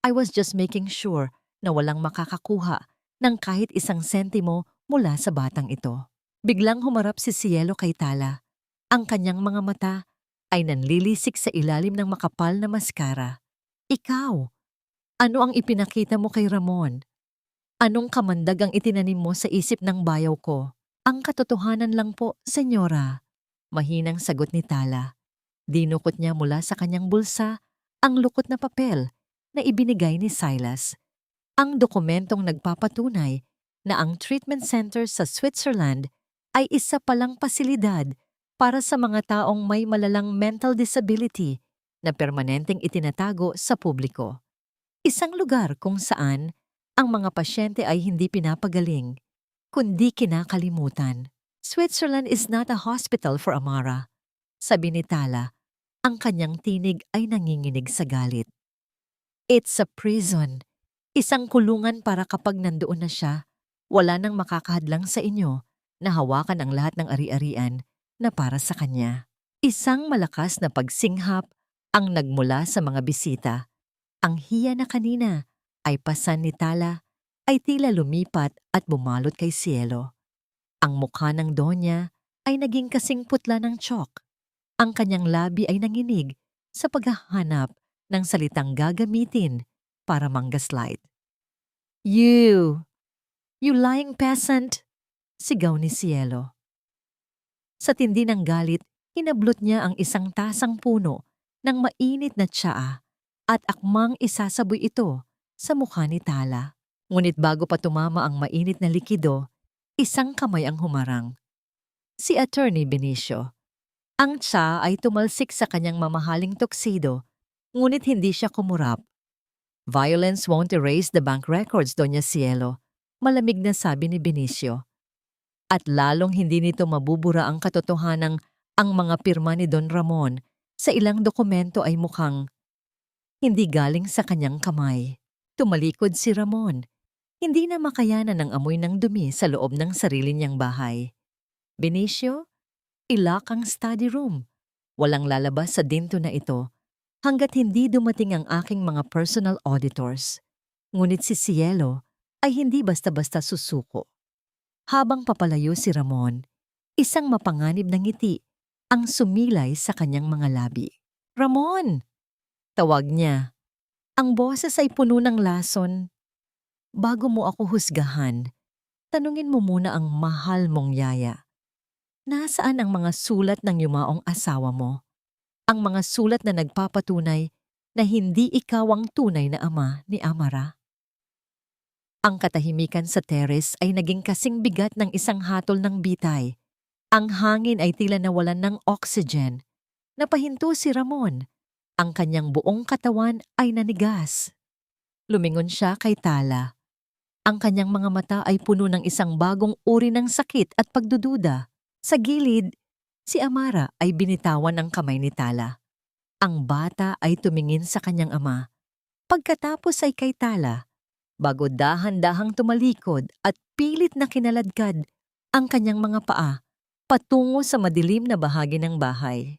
I was just making sure na walang makakakuha ng kahit isang sentimo mula sa batang ito. Biglang humarap si Cielo kay Tala. Ang kanyang mga mata ay nanlilisik sa ilalim ng makapal na maskara. Ikaw, ano ang ipinakita mo kay Ramon? Anong kamandag ang itinanim mo sa isip ng bayaw ko? Ang katotohanan lang po, senyora. Mahinang sagot ni Tala. Dinukot niya mula sa kanyang bulsa ang lukot na papel na ibinigay ni Silas. Ang dokumentong nagpapatunay na ang treatment center sa Switzerland ay isa palang pasilidad para sa mga taong may malalang mental disability na permanenteng itinatago sa publiko. Isang lugar kung saan ang mga pasyente ay hindi pinapagaling, kundi kinakalimutan. Switzerland is not a hospital for Amara, sabi ni Tala. Ang kanyang tinig ay nanginginig sa galit. It's a prison. Isang kulungan para kapag nandoon na siya, wala nang makakahadlang sa inyo na hawakan ang lahat ng ari-arian na para sa kanya. Isang malakas na pagsinghap ang nagmula sa mga bisita. Ang hiya na kanina ay pasan ni Tala ay tila lumipat at bumalot kay Cielo. Ang mukha ng Donya ay naging kasing putla ng chalk. Ang kanyang labi ay nanginig sa paghahanap ng salitang gagamitin para manggaslight. You lying peasant! Sigaw ni Cielo. Sa tindi ng galit, hinablot niya ang isang tasang puno ng mainit na tsaa at akmang isasaboy ito sa mukha ni Tala. Ngunit bago pa tumama ang mainit na likido, isang kamay ang humarang. Si Attorney Benicio. Ang tsa ay tumalsik sa kanyang mamahaling tuxedo, ngunit hindi siya kumurap. Violence won't erase the bank records, Doña Cielo, malamig na sabi ni Benicio. At lalong hindi nito mabubura ang katotohanang ang mga pirma ni Don Ramon sa ilang dokumento ay mukhang hindi galing sa kanyang kamay. Tumalikod si Ramon. Hindi na makayanan ng amoy ng dumi sa loob ng sarili niyang bahay. Benicio, ilak ang study room. Walang lalabas sa dinto na ito hanggat hindi dumating ang aking mga personal auditors. Ngunit si Cielo ay hindi basta-basta susuko. Habang papalayo si Ramon, isang mapanganib na ngiti ang sumilay sa kanyang mga labi. Ramon! Tawag niya. Ang boses ay puno ng lason. Bago mo ako husgahan, tanungin mo muna ang mahal mong yaya. Nasaan ang mga sulat ng yumaong asawa mo? Ang mga sulat na nagpapatunay na hindi ikaw ang tunay na ama ni Amara? Ang katahimikan sa terrace ay naging kasing bigat ng isang hatol ng bitay. Ang hangin ay tila nawalan ng oxygen. Napahinto si Ramon. Ang kanyang buong katawan ay nanigas. Lumingon siya kay Tala. Ang kanyang mga mata ay puno ng isang bagong uri ng sakit at pagdududa. Sa gilid, si Amara ay binitawan ng kamay ni Tala. Ang bata ay tumingin sa kanyang ama. Pagkatapos ay kay Tala, bago dahan-dahang tumalikod at pilit na kinaladkad ang kanyang mga paa patungo sa madilim na bahagi ng bahay.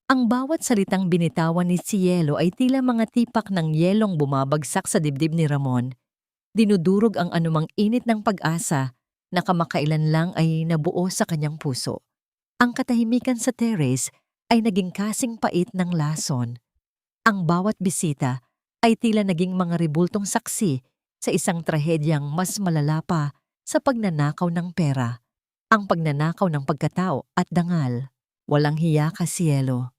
Ang bawat salitang binitawan ni Cielo ay tila mga tipak ng yelong bumabagsak sa dibdib ni Ramon. Dinudurog ang anumang init ng pag-asa na kamakailan lang ay nabuo sa kanyang puso. Ang katahimikan sa terrace ay naging kasing pait ng lason. Ang bawat bisita ay tila naging mga rebultong saksi sa isang trahedyang mas malala pa sa pagnanakaw ng pera, ang pagnanakaw ng pagkatao at dangal. Walang hiya ka, Cielo.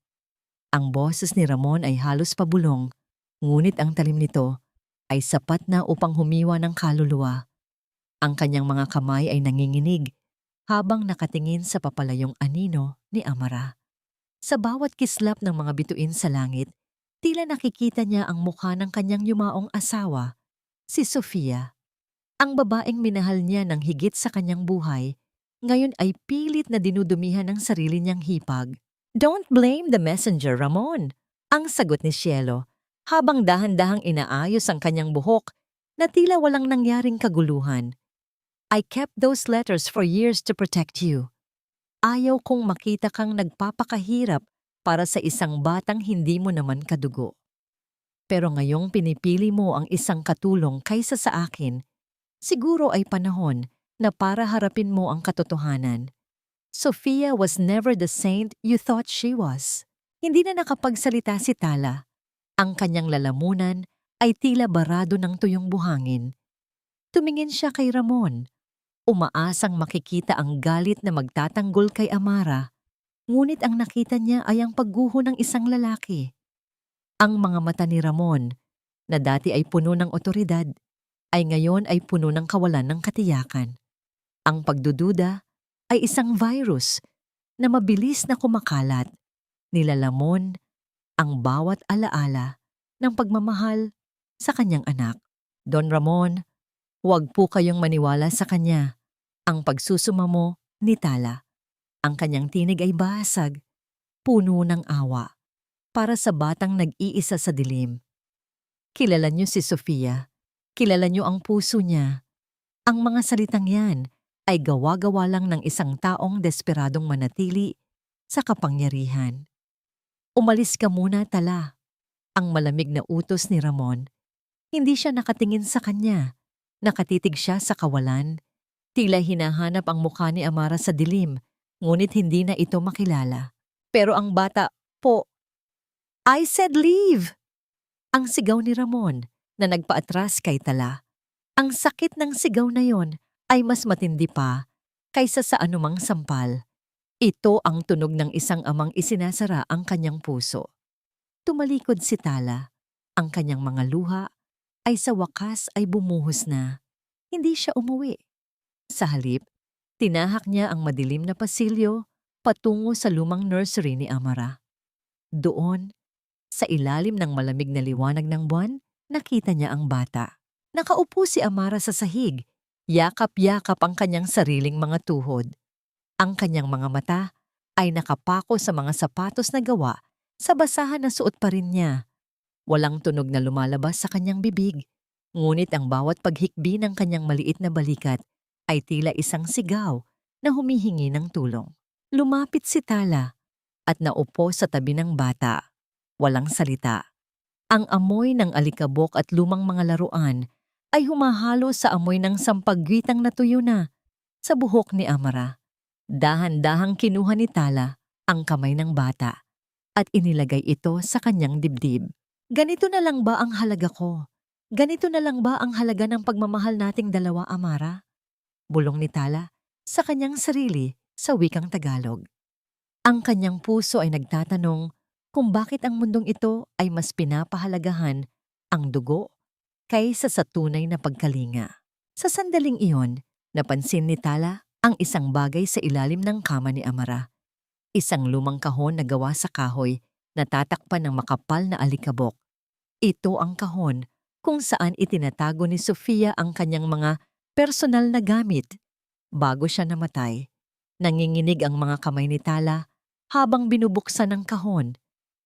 Ang boses ni Ramon ay halos pabulong, ngunit ang talim nito ay sapat na upang humiwa ng kaluluwa. Ang kanyang mga kamay ay nanginginig habang nakatingin sa papalayong anino ni Amara. Sa bawat kislap ng mga bituin sa langit, tila nakikita niya ang mukha ng kanyang yumaong asawa, si Sofia. Ang babaeng minahal niya ng higit sa kanyang buhay, ngayon ay pilit na dinudumihan ng sarili niyang hipag. Don't blame the messenger, Ramon, ang sagot ni Cielo, habang dahan-dahang inaayos ang kanyang buhok na tila walang nangyaring kaguluhan. I kept those letters for years to protect you. Ayaw kong makita kang nagpapakahirap para sa isang batang hindi mo naman kadugo. Pero ngayong pinipili mo ang isang katulong kaysa sa akin, siguro ay panahon na para harapin mo ang katotohanan. Sofia was never the saint you thought she was. Hindi na nakapagsalita si Tala. Ang kanyang lalamunan ay tila barado ng tuyong buhangin. Tumingin siya kay Ramon. Umaasang makikita ang galit na magtatanggol kay Amara. Ngunit ang nakita niya ay ang pagguho ng isang lalaki. Ang mga mata ni Ramon, na dati ay puno ng otoridad, ay ngayon ay puno ng kawalan ng katiyakan. Ang pagdududa ay isang virus na mabilis na kumakalat, nilalamon ang bawat alaala ng pagmamahal sa kanyang anak. Don Ramon, huwag po kayong maniwala sa kanya. Ang pagsusumamo ni Tala. Ang kanyang tinig ay basag, puno ng awa, para sa batang nag-iisa sa dilim. Kilala niyo si Sofia. Kilala niyo ang puso niya. Ang mga salitang yan ay gawa-gawa lang ng isang taong desperadong manatili sa kapangyarihan. Umalis ka muna, Tala. Ang malamig na utos ni Ramon. Hindi siya nakatingin sa kanya. Nakatitig siya sa kawalan. Tila hinahanap ang mukha ni Amara sa dilim, ngunit hindi na ito makilala. Pero ang bata, po, I said leave! Ang sigaw ni Ramon na nagpaatras kay Tala. Ang sakit ng sigaw na yon ay mas matindi pa kaysa sa anumang sampal. Ito ang tunog ng isang amang isinasara ang kanyang puso. Tumalikod si Tala. Ang kanyang mga luha ay sa wakas ay bumuhos na. Hindi siya umuwi. Sa halip, tinahak niya ang madilim na pasilyo patungo sa lumang nursery ni Amara. Doon, sa ilalim ng malamig na liwanag ng buwan, nakita niya ang bata. Nakaupo si Amara sa sahig, yakap-yakap ang kanyang sariling mga tuhod. Ang kanyang mga mata ay nakapako sa mga sapatos na gawa sa basahan na suot pa rin niya. Walang tunog na lumalabas sa kanyang bibig, ngunit ang bawat paghikbi ng kanyang maliit na balikat ay tila isang sigaw na humihingi ng tulong. Lumapit si Tala at naupo sa tabi ng bata. Walang salita. Ang amoy ng alikabok at lumang mga laruan ay humahalo sa amoy ng sampagwitang natuyo na sa buhok ni Amara. Dahan-dahang kinuha ni Tala ang kamay ng bata at inilagay ito sa kanyang dibdib. Ganito na lang ba ang halaga ko? Ganito na lang ba ang halaga ng pagmamahal nating dalawa, Amara? Bulong ni Tala sa kanyang sarili sa wikang Tagalog. Ang kanyang puso ay nagtatanong kung bakit ang mundong ito ay mas pinapahalagahan ang dugo kaysa sa tunay na pagkalinga. Sa sandaling iyon, napansin ni Tala ang isang bagay sa ilalim ng kama ni Amara. Isang lumang kahon na gawa sa kahoy na tatakpan ng makapal na alikabok. Ito ang kahon kung saan itinatago ni Sofia ang kanyang mga personal na gamit. Bago siya namatay, nanginginig ang mga kamay ni Tala habang binubuksan ang kahon.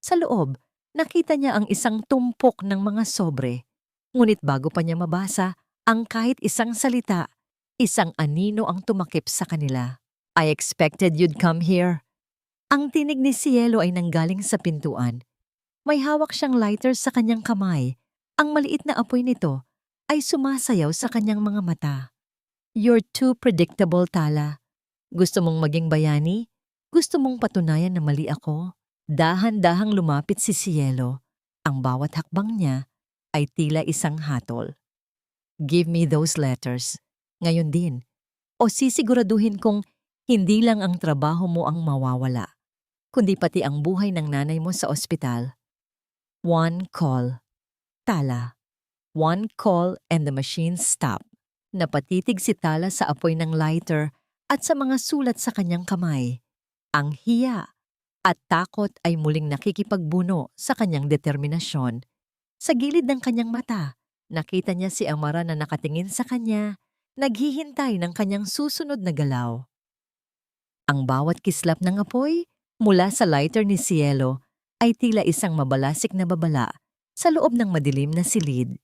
Sa loob, nakita niya ang isang tumpok ng mga sobre. Ngunit bago pa niya mabasa ang kahit isang salita, isang anino ang tumakip sa kanila. I expected you'd come here. Ang tinig ni Cielo ay nanggaling sa pintuan. May hawak siyang lighter sa kanyang kamay. Ang maliit na apoy nito ay sumasayaw sa kanyang mga mata. You're too predictable, Tala. Gusto mong maging bayani? Gusto mong patunayan na mali ako? Dahan-dahang lumapit si Cielo. Ang bawat hakbang niya ay tila isang hatol. Give me those letters. Ngayon din. O sisiguraduhin kong hindi lang ang trabaho mo ang mawawala, kundi pati ang buhay ng nanay mo sa ospital. One call. Tala. One call and the machine stop. Napatitig si Tala sa apoy ng lighter at sa mga sulat sa kanyang kamay. Ang hiya at takot ay muling nakikipagbuno sa kanyang determinasyon. Sa gilid ng kanyang mata, nakita niya si Amara na nakatingin sa kanya, naghihintay ng kanyang susunod na galaw. Ang bawat kislap ng apoy mula sa lighter ni Cielo ay tila isang mabalasik na babala sa loob ng madilim na silid.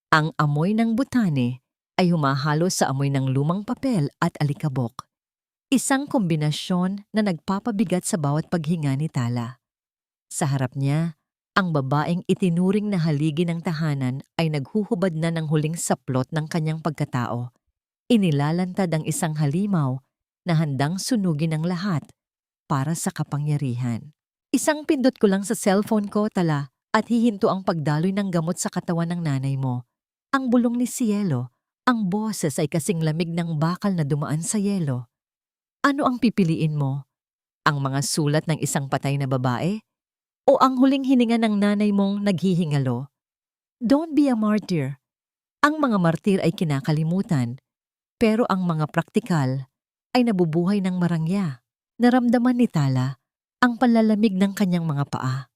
Ang amoy ng butane ay humahalo sa amoy ng lumang papel at alikabok. Isang kombinasyon na nagpapabigat sa bawat paghinga ni Tala. Sa harap niya, ang babaeng itinuring na haligi ng tahanan ay naghuhubad na ng huling saplot ng kanyang pagkatao. Inilalantad ang isang halimaw na handang sunugin ang lahat para sa kapangyarihan. Isang pindot ko lang sa cellphone ko, Tala, at hihinto ang pagdaloy ng gamot sa katawan ng nanay mo. Ang bulong ni Cielo, ang boses ay kasing lamig ng bakal na dumaan sa yelo. Ano ang pipiliin mo? Ang mga sulat ng isang patay na babae? O ang huling hininga ng nanay mong naghihingalo? Don't be a martyr. Ang mga martir ay kinakalimutan, pero ang mga praktikal ay nabubuhay ng marangya. Naramdaman ni Tala ang panlalamig ng kanyang mga paa.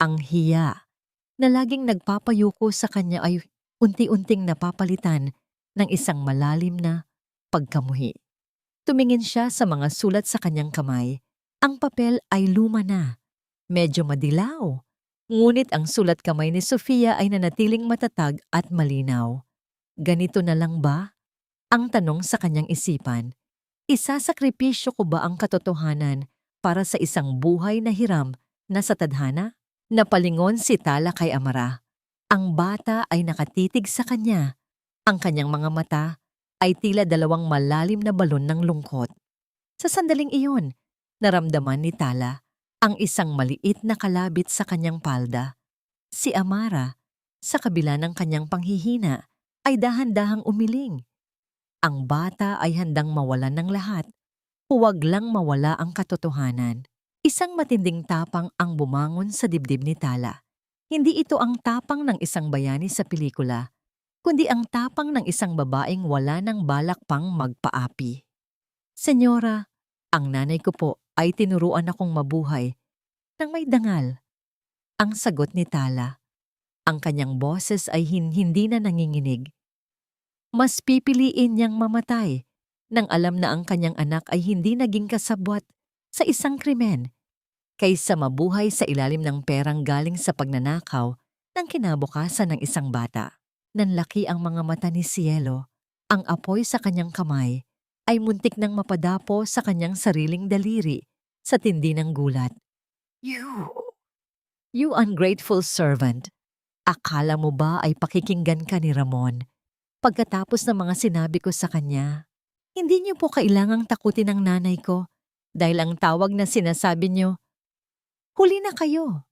Ang hiya na laging nagpapayuko sa kanya ay unti-unting napapalitan ng isang malalim na pagkamuhi. Tumingin siya sa mga sulat sa kanyang kamay. Ang papel ay luma na, medyo madilaw. Ngunit ang sulat kamay ni Sofia ay nanatiling matatag at malinaw. Ganito na lang ba? Ang tanong sa kanyang isipan. Isasakripisyo ko ba ang katotohanan para sa isang buhay na hiram na sa tadhana? Napalingon si Tala kay Amara. Ang bata ay nakatitig sa kanya. Ang kanyang mga mata ay tila dalawang malalim na balon ng lungkot. Sa sandaling iyon, naramdaman ni Tala ang isang maliit na kalabit sa kanyang palda. Si Amara, sa kabila ng kanyang panghihina, ay dahan-dahang umiling. Ang bata ay handang mawalan ng lahat. Huwag lang mawala ang katotohanan. Isang matinding tapang ang bumangon sa dibdib ni Tala. Hindi ito ang tapang ng isang bayani sa pelikula, kundi ang tapang ng isang babaeng wala ng balak pang magpaapi. Senyora, ang nanay ko po ay tinuruan akong mabuhay nang may dangal. Ang sagot ni Tala. Ang kanyang boses ay hindi na nanginginig. Mas pipiliin niyang mamatay nang alam na ang kanyang anak ay hindi naging kasabwat sa isang krimen kaysa mabuhay sa ilalim ng perang galing sa pagnanakaw ng kinabukasan ng isang bata. Nanlaki ang mga mata ni Cielo. Ang apoy sa kanyang kamay ay muntik nang mapadapo sa kanyang sariling daliri sa tindi ng gulat. You ungrateful servant. Akala mo ba ay pakikinggan ka ni Ramon pagkatapos ng mga sinabi ko sa kanya? Hindi niyo po kailangang takutin ang nanay ko dahil ang tawag na sinasabi niyo, huli na kayo,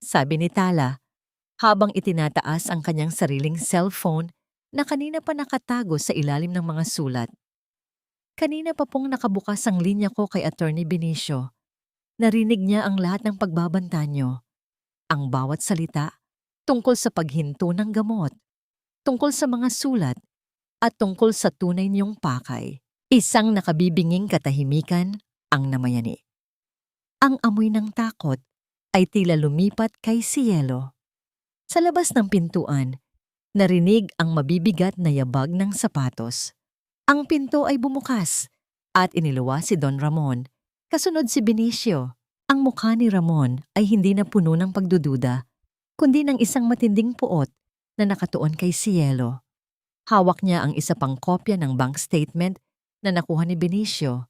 sabi ni Tala habang itinataas ang kanyang sariling cellphone na kanina pa nakatago sa ilalim ng mga sulat. Kanina pa pong nakabukas ang linya ko kay Attorney Benicio. Narinig niya ang lahat ng pagbabanta niyo. Ang bawat salita tungkol sa paghinto ng gamot, tungkol sa mga sulat, at tungkol sa tunay niyong pakay. Isang nakabibinging katahimikan ang namayani. Ang amoy ng takot ay tila lumipat kay Cielo. Sa labas ng pintuan, narinig ang mabibigat na yabag ng sapatos. Ang pinto ay bumukas at iniluwa si Don Ramon. Kasunod si Benicio. Ang mukha ni Ramon ay hindi na puno ng pagdududa, kundi ng isang matinding puot na nakatuon kay Cielo. Hawak niya ang isa pang kopya ng bank statement na nakuha ni Benicio,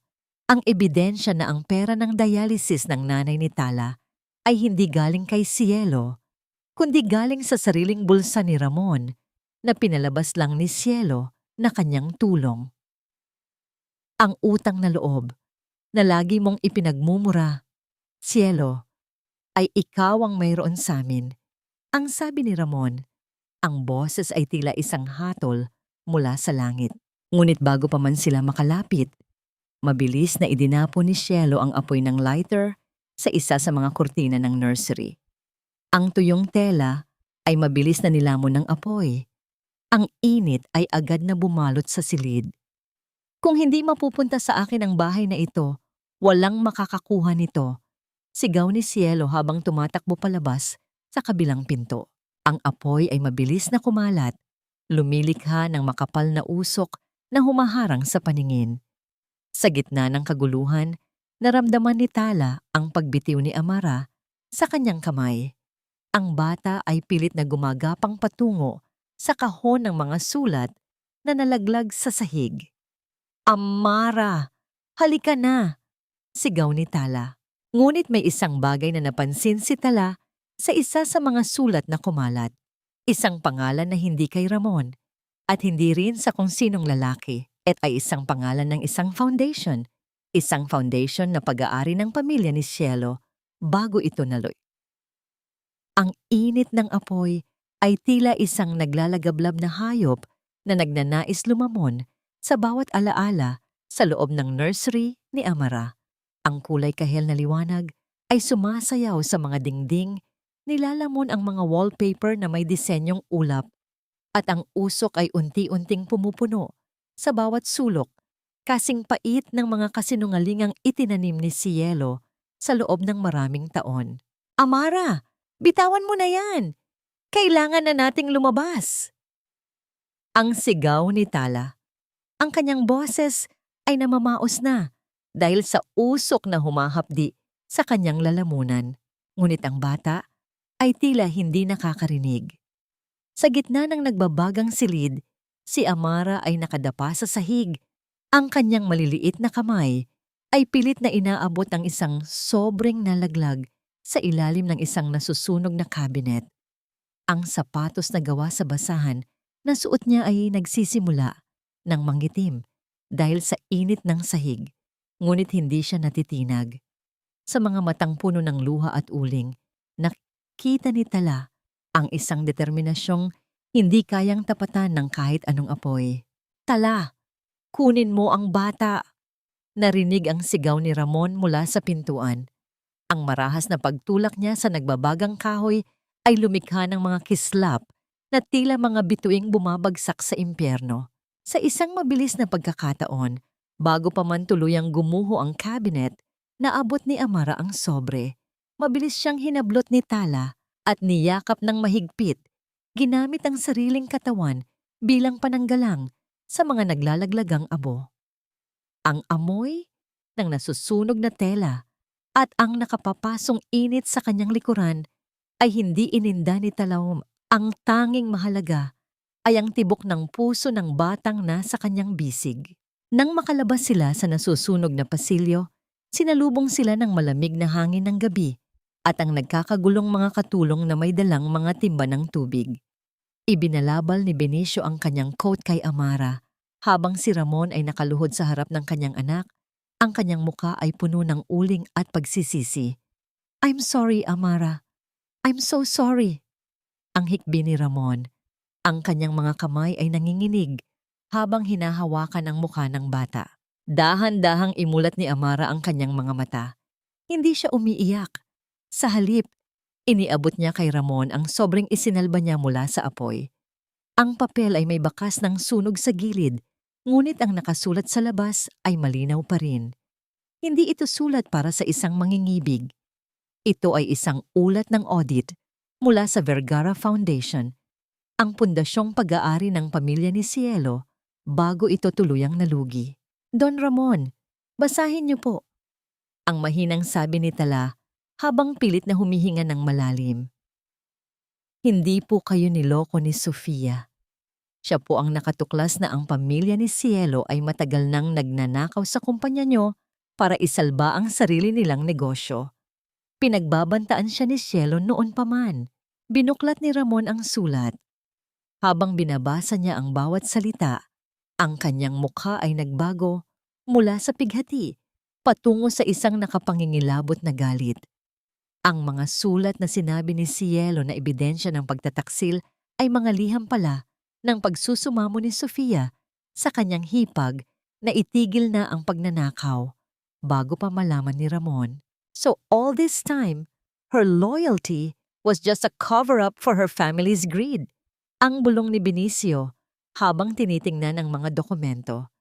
ang ebidensya na ang pera ng dialysis ng nanay ni Tala ay hindi galing kay Cielo, kundi galing sa sariling bulsa ni Ramon na pinalabas lang ni Cielo na kanyang tulong. Ang utang na loob na lagi mong ipinagmumura, Cielo, ay ikaw ang mayroon sa amin. Ang sabi ni Ramon, ang boses ay tila isang hatol mula sa langit. Ngunit bago pa man sila makalapit, mabilis na idinapo ni Cielo ang apoy ng lighter sa isa sa mga kurtina ng nursery. Ang tuyong tela ay mabilis na nilamon ng apoy. Ang init ay agad na bumalot sa silid. Kung hindi mapupunta sa akin ang bahay na ito, walang makakakuha nito, sigaw ni Cielo habang tumatakbo palabas sa kabilang pinto. Ang apoy ay mabilis na kumalat, lumilikha ng makapal na usok na humaharang sa paningin. Sa gitna ng kaguluhan, naramdaman ni Tala ang pagbitiw ni Amara sa kanyang kamay. Ang bata ay pilit na gumagapang patungo sa kahon ng mga sulat na nalaglag sa sahig. Amara, halika na! Sigaw ni Tala. Ngunit may isang bagay na napansin si Tala sa isa sa mga sulat na kumalat. Isang pangalan na hindi kay Ramon at hindi rin sa kung sinong lalaki. At ay isang pangalan ng isang foundation. Isang foundation na pag-aari ng pamilya ni Cielo bago ito naloy. Ang init ng apoy ay tila isang naglalagablab na hayop na nagnanais lumamon sa bawat alaala sa loob ng nursery ni Amara. Ang kulay kahel na liwanag ay sumasayaw sa mga dingding, nilalamon ang mga wallpaper na may disenyong ulap, at ang usok ay unti-unting pumupuno sa bawat sulok, kasing pait ng mga kasinungalingang itinanim ni Cielo sa loob ng maraming taon. Amara, bitawan mo na yan! Kailangan na nating lumabas! Ang sigaw ni Tala. Ang kanyang boses ay namamaos na dahil sa usok na humahapdi sa kanyang lalamunan. Ngunit ang bata ay tila hindi nakakarinig. Sa gitna ng nagbabagang silid, si Amara ay nakadapa sa sahig. Ang kanyang maliliit na kamay ay pilit na inaabot ang isang sobrang nalaglag sa ilalim ng isang nasusunog na cabinet. Ang sapatos na gawa sa basahan na suot niya ay nagsisimula ng mangitim dahil sa init ng sahig, ngunit hindi siya natitinag. Sa mga matang puno ng luha at uling, nakita ni Tala ang isang determinasyong hindi kayang tapatan ng kahit anong apoy. Tala, kunin mo ang bata! Narinig ang sigaw ni Ramon mula sa pintuan. Ang marahas na pagtulak niya sa nagbabagang kahoy ay lumikha ng mga kislap na tila mga bituing bumabagsak sa impyerno. Sa isang mabilis na pagkakataon, bago pa man tuluyang gumuho ang cabinet, naabot ni Amara ang sobre. Mabilis siyang hinablot ni Tala at niyakap ng mahigpit, ginamit ang sariling katawan bilang pananggalang sa mga naglalaglagang abo. Ang amoy ng nasusunog na tela at ang nakapapasong init sa kanyang likuran ay hindi ininda ni Talawm. Ang tanging mahalaga ay ang tibok ng puso ng batang nasa kanyang bisig. Nang makalabas sila sa nasusunog na pasilyo, sinalubong sila ng malamig na hangin ng gabi at ang nagkakagulong mga katulong na may dalang mga timba ng tubig. Ibinalabal ni Benicio ang kanyang coat kay Amara, habang si Ramon ay nakaluhod sa harap ng kanyang anak. Ang kanyang muka ay puno ng uling at pagsisisi. "I'm sorry, Amara. I'm so sorry." Ang hikbi ni Ramon. Ang kanyang mga kamay ay nanginginig habang hinahawakan ang mukha ng bata. Dahan-dahang imulat ni Amara ang kanyang mga mata. Hindi siya umiiyak. Sa halip, iniabot niya kay Ramon ang sobrang isinalba niya mula sa apoy. Ang papel ay may bakas ng sunog sa gilid, ngunit ang nakasulat sa labas ay malinaw pa rin. Hindi ito sulat para sa isang mangingibig. Ito ay isang ulat ng audit mula sa Vergara Foundation, ang pundasyong pag-aari ng pamilya ni Cielo bago ito tuluyang nalugi. "Don Ramon, basahin niyo po," ang mahinang sabi ni Tala habang pilit na humihinga ng malalim. "Hindi po kayo niloko ni Sofia. Siya po ang nakatuklas na ang pamilya ni Cielo ay matagal nang nagnanakaw sa kumpanya niyo para isalba ang sarili nilang negosyo. Pinagbabantaan siya ni Cielo noon pa man." Binuklat ni Ramon ang sulat. Habang binabasa niya ang bawat salita, ang kanyang mukha ay nagbago mula sa pighati patungo sa isang nakapangingilabot na galit. Ang mga sulat na sinabi ni Cielo na ebidensya ng pagtataksil ay mga liham pala ng pagsusumamo ni Sofia sa kanyang hipag na itigil na ang pagnanakaw bago pa malaman ni Ramon. So all this time, her loyalty was just a cover-up for her family's greed. Ang bulong ni Benicio habang tinitingnan ang mga dokumento.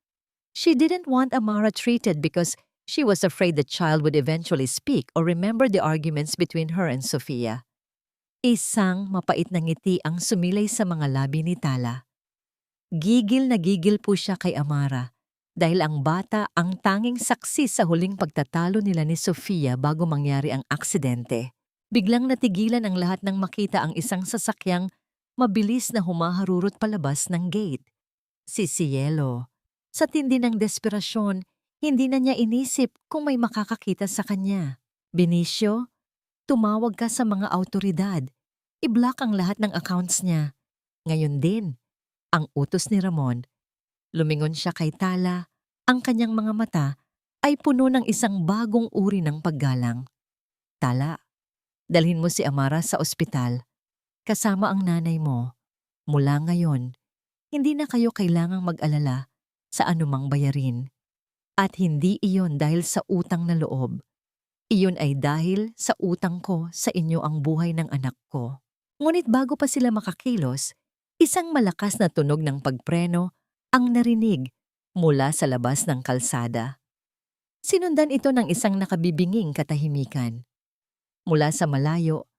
She didn't want Amara treated because she was afraid the child would eventually speak or remember the arguments between her and Sofia. Isang mapait na ngiti ang sumilay sa mga labi ni Tala. Gigil na gigil po siya kay Amara dahil ang bata ang tanging saksi sa huling pagtatalo nila ni Sofia bago mangyari ang aksidente. Biglang natigilan ang lahat nang makita ang isang sasakyang mabilis na humaharurot palabas ng gate. Si Cielo. Sa tindi ng desperasyon, hindi na niya inisip kung may makakakita sa kanya. "Benicio, tumawag ka sa mga awtoridad. I-block ang lahat ng accounts niya." Ngayon din, ang utos ni Ramon. Lumingon siya kay Tala. Ang kanyang mga mata ay puno ng isang bagong uri ng paggalang. "Tala, dalhin mo si Amara sa ospital, kasama ang nanay mo. Mula ngayon, hindi na kayo kailangang mag-alala sa anumang bayarin." At hindi iyon dahil sa utang na loob. Iyon ay dahil sa utang ko sa inyo ang buhay ng anak ko. Ngunit bago pa sila makakilos, isang malakas na tunog ng pagpreno ang narinig mula sa labas ng kalsada. Sinundan ito ng isang nakabibinging katahimikan. Mula sa malayo,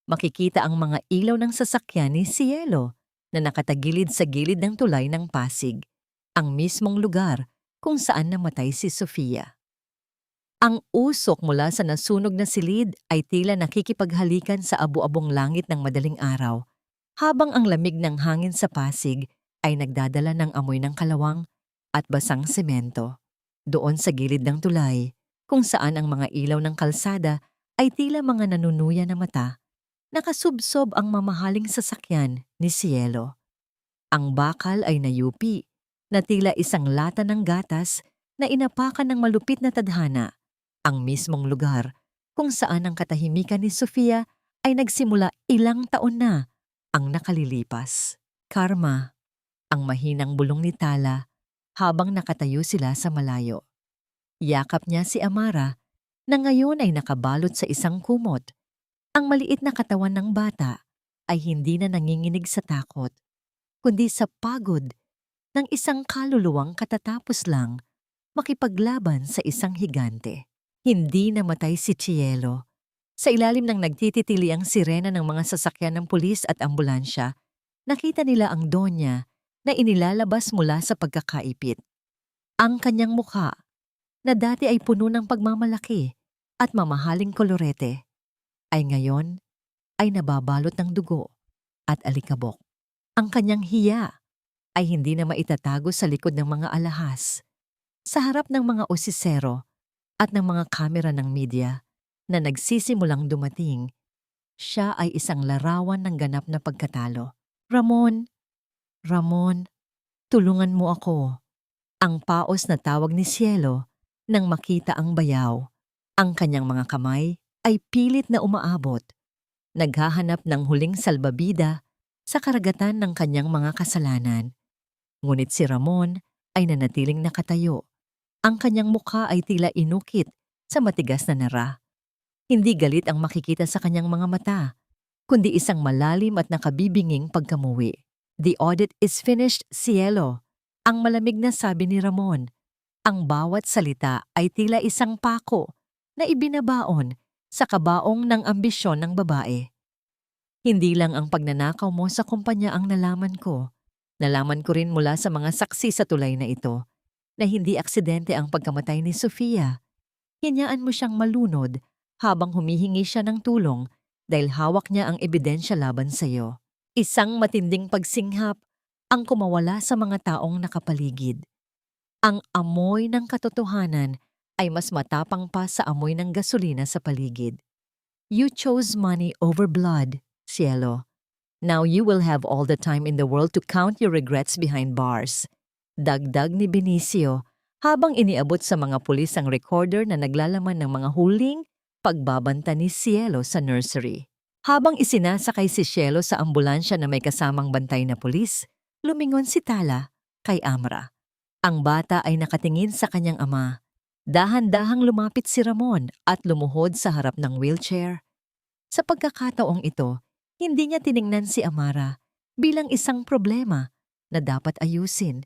makikita ang mga ilaw ng sasakyan ni Cielo na nakatagilid sa gilid ng tulay ng Pasig, ang mismong lugar kung saan namatay si Sofia. Ang usok mula sa nasunog na silid ay tila nakikipaghalikan sa abu-abong langit ng madaling araw, habang ang lamig ng hangin sa Pasig ay nagdadala ng amoy ng kalawang at basang semento. Doon sa gilid ng tulay, kung saan ang mga ilaw ng kalsada ay tila mga nanunuya na mata, nakasubsob ang mamahaling sasakyan ni Cielo. Ang bakal ay nayupi, na tila isang lata ng gatas na inapakan ng malupit na tadhana, ang mismong lugar kung saan ang katahimikan ni Sofia ay nagsimula ilang taon na ang nakalilipas. Karma, ang mahinang bulong ni Tala habang nakatayo sila sa malayo. Yakap niya si Amara na ngayon ay nakabalot sa isang kumot. Ang maliit na katawan ng bata ay hindi na nanginginig sa takot, kundi sa pagod ng isang kaluluwang katatapos lang makipaglaban sa isang higante. Hindi namatay si Cielo. Sa ilalim ng nagtititili ang sirena ng mga sasakyan ng pulis at ambulansya, nakita nila ang Donya na inilalabas mula sa pagkakaipit. Ang kanyang mukha, na dati ay puno ng pagmamalaki at mamahaling kolorete, ay ngayon ay nababalot ng dugo at alikabok. Ang kanyang hiya ay hindi na maitatago sa likod ng mga alahas, sa harap ng mga osisero at ng mga kamera ng media na nagsisimulang dumating. Siya ay isang larawan ng ganap na pagkatalo. Ramon, Ramon, tulungan mo ako. Ang paos na tawag ni Cielo nang makita ang bayaw. Ang kanyang mga kamay ay pilit na umaabot, naghahanap ng huling salbabida sa karagatan ng kanyang mga kasalanan. Ngunit si Ramon ay nanatiling nakatayo. Ang kanyang mukha ay tila inukit sa matigas na nara. Hindi galit ang makikita sa kanyang mga mata, kundi isang malalim at nakabibinging pagkamuwi. The audit is finished, Cielo. Ang malamig na sabi ni Ramon. Ang bawat salita ay tila isang pako na ibinabaon sa kabaong ng ambisyon ng babae. Hindi lang ang pagnanakaw mo sa kumpanya ang nalaman ko. Nalaman ko rin mula sa mga saksi sa tulay na ito na hindi aksidente ang pagkamatay ni Sofia. Hinyaan mo siyang malunod habang humihingi siya ng tulong dahil hawak niya ang ebidensya laban sa iyo. Isang matinding pagsinghap ang kumawala sa mga taong nakapaligid. Ang amoy ng katotohanan ay mas matapang pa sa amoy ng gasolina sa paligid. You chose money over blood, Cielo. Now you will have all the time in the world to count your regrets behind bars. Dagdag ni Benicio habang iniabot sa mga pulis ang recorder na naglalaman ng mga huling pagbabanta ni Cielo sa nursery. Habang isinasakay si Cielo sa ambulansya na may kasamang bantay na pulis, lumingon si Tala kay Amra. Ang bata ay nakatingin sa kanyang ama. Dahan-dahang lumapit si Ramon at lumuhod sa harap ng wheelchair. Sa pagkakataong ito, hindi niya tiningnan si Amara bilang isang problema na dapat ayusin,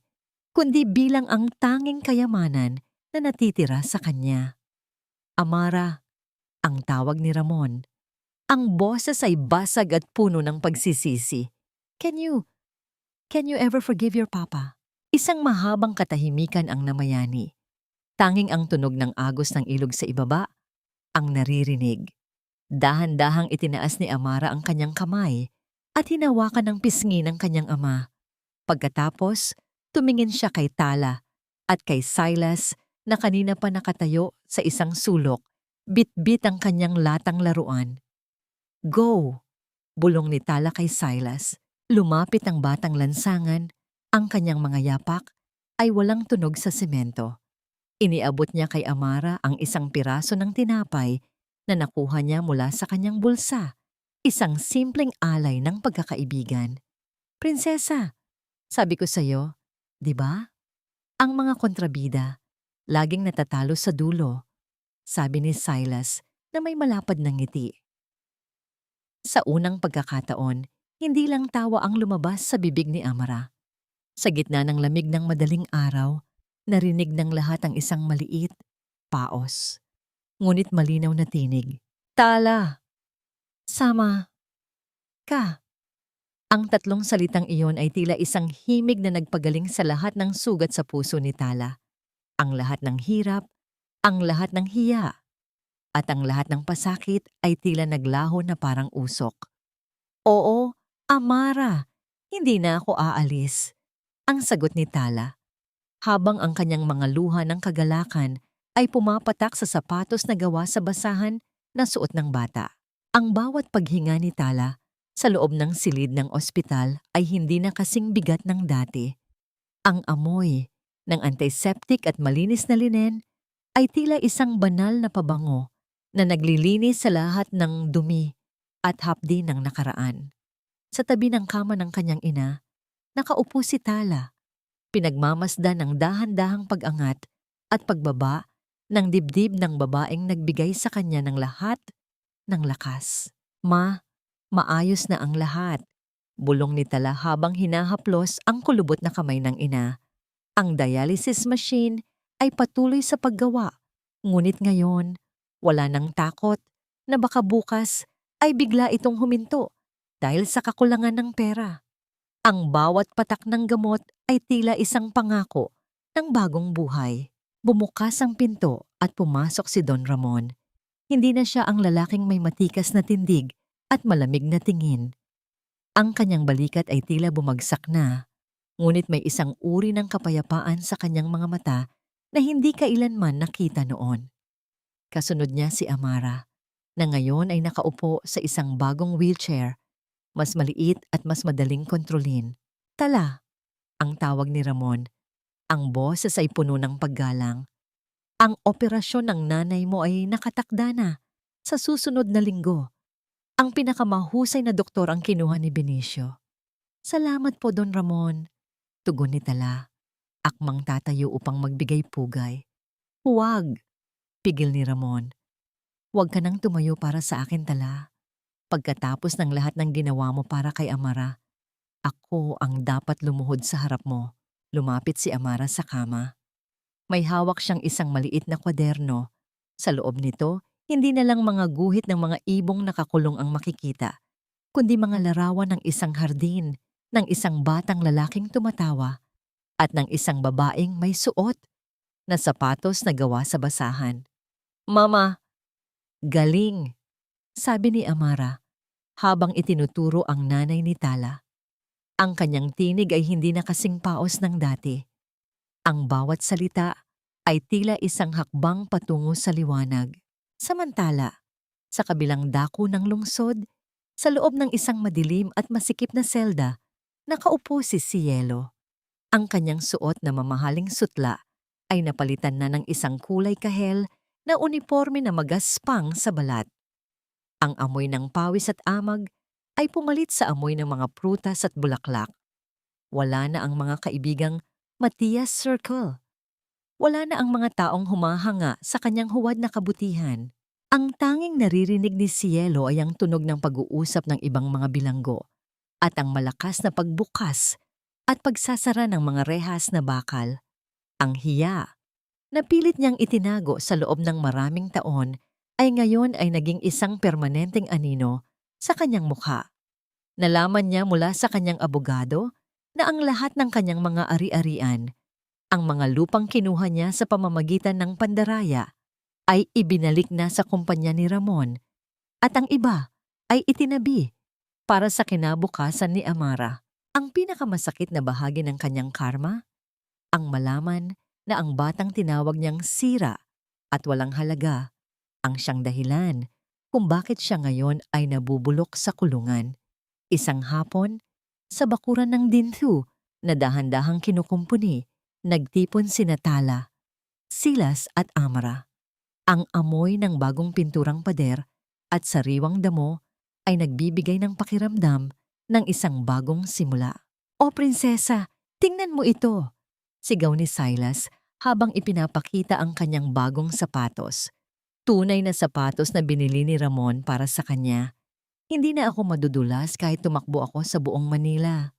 kundi bilang ang tanging kayamanan na natitira sa kanya. Amara, ang tawag ni Ramon. Ang boses ay basag at puno ng pagsisisi. Can you ever forgive your papa? Isang mahabang katahimikan ang namayani. Tanging ang tunog ng agos ng ilog sa ibaba ang naririnig. Dahan-dahang itinaas ni Amara ang kanyang kamay at hinawakan ng pisngi ng kanyang ama. Pagkatapos, tumingin siya kay Tala at kay Silas na kanina pa nakatayo sa isang sulok, bit-bit ang kanyang latang laruan. Go! Bulong ni Tala kay Silas. Lumapit ang batang lansangan, ang kanyang mga yapak ay walang tunog sa semento. Iniabot niya kay Amara ang isang piraso ng tinapay na nakuha niya mula sa kanyang bulsa. Isang simpleng alay ng pagkakaibigan. Prinsesa, sabi ko sa'yo, di ba? Ang mga kontrabida Laging natatalo sa dulo, sabi ni Silas na may malapad na ngiti. Sa unang pagkakataon, hindi lang tawa ang lumabas sa bibig ni Amara. Sa gitna ng lamig ng madaling araw, narinig ng lahat ang isang maliit, paos, ngunit malinaw na tinig. Tala! Sama! Ka! Ang tatlong salitang iyon ay tila isang himig na nagpagaling sa lahat ng sugat sa puso ni Tala. Ang lahat ng hirap, ang lahat ng hiya, at ang lahat ng pasakit ay tila naglaho na parang usok. Oo, Amara, hindi na ako aalis. Ang sagot ni Tala, habang ang kanyang mga luha ng kagalakan ay pumapatak sa sapatos na gawa sa basahan na suot ng bata. Ang bawat paghinga ni Tala sa loob ng silid ng ospital ay hindi na kasing bigat ng dati. Ang amoy ng antiseptic at malinis na linen ay tila isang banal na pabango na naglilinis sa lahat ng dumi at hapdi ng nakaraan. Sa tabi ng kama ng kanyang ina, nakaupo si Tala, pinagmamasdan ng dahan-dahang pag-angat at pagbaba ng dibdib ng babaeng nagbigay sa kanya ng lahat ng lakas. Maayos na ang lahat, bulong ni Tala habang hinahaplos ang kulubot na kamay ng ina. Ang dialysis machine ay patuloy sa paggawa, ngunit ngayon, wala nang takot na baka bukas ay bigla itong huminto dahil sa kakulangan ng pera. Ang bawat patak ng gamot ay tila isang pangako ng bagong buhay. Bumukas ang pinto at pumasok si Don Ramon. Hindi na siya ang lalaking may matikas na tindig at malamig na tingin. Ang kanyang balikat ay tila bumagsak na, ngunit may isang uri ng kapayapaan sa kanyang mga mata na hindi kailanman nakita noon. Kasunod niya si Amara, na ngayon ay nakaupo sa isang bagong wheelchair, mas maliit at mas madaling kontrolin. Tala, ang tawag ni Ramon. Ang boses ay puno ng paggalang. Ang operasyon ng nanay mo ay nakatakda na sa susunod na linggo. Ang pinakamahusay na doktor ang kinuha ni Benicio. Salamat po, Don Ramon. Tugon ni Tala. Akmang tatayo upang magbigay pugay. Huwag, pigil ni Ramon. Huwag ka nang tumayo para sa akin, Tala. Pagkatapos ng lahat ng ginawa mo para kay Amara, ako ang dapat lumuhod sa harap mo. Lumapit si Amara sa kama. May hawak siyang isang maliit na kwaderno. Sa loob nito, hindi na lang mga guhit ng mga ibong nakakulong ang makikita, kundi mga larawan ng isang hardin, ng isang batang lalaking tumatawa, at ng isang babaeng may suot na sapatos na gawa sa basahan. Mama, galing, sabi ni Amara habang itinuturo ang nanay ni Tala. Ang kanyang tinig ay hindi na kasing paos ng dati. Ang bawat salita ay tila isang hakbang patungo sa liwanag. Samantala, sa kabilang dako ng lungsod, sa loob ng isang madilim at masikip na selda, nakaupo si Cielo. Ang kanyang suot na mamahaling sutla ay napalitan na ng isang kulay kahel na uniforme na magaspang sa balat. Ang amoy ng pawis at amag ay pumalit sa amoy ng mga prutas at bulaklak. Wala na ang mga kaibigang Matias Circle. Wala na ang mga taong humahanga sa kanyang huwad na kabutihan. Ang tanging naririnig ni Cielo ay ang tunog ng pag-uusap ng ibang mga bilanggo at ang malakas na pagbukas at pagsasara ng mga rehas na bakal. Ang hiya, na pilit niyang itinago sa loob ng maraming taon, ay ngayon ay naging isang permanenteng anino sa kanyang mukha. Nalaman niya mula sa kanyang abogado na ang lahat ng kanyang mga ari-arian, ang mga lupang kinuha niya sa pamamagitan ng pandaraya, ay ibinalik na sa kumpanya ni Ramon at ang iba ay itinabi para sa kinabukasan ni Amara. Ang pinakamasakit na bahagi ng kanyang karma, ang malaman na ang batang tinawag niyang sira at walang halaga ang siyang dahilan kung bakit siya ngayon ay nabubulok sa kulungan. Isang hapon, sa bakuran ng Dinthu na dahan-dahang kinukumpuni, nagtipon sina Tala, Silas at Amara. Ang amoy ng bagong pinturang pader at sariwang damo ay nagbibigay ng pakiramdam ng isang bagong simula. O prinsesa, tingnan mo ito! Sigaw ni Silas habang ipinapakita ang kanyang bagong sapatos. Tunay na sapatos na binili ni Ramon para sa kanya. Hindi na ako madudulas kahit tumakbo ako sa buong Manila.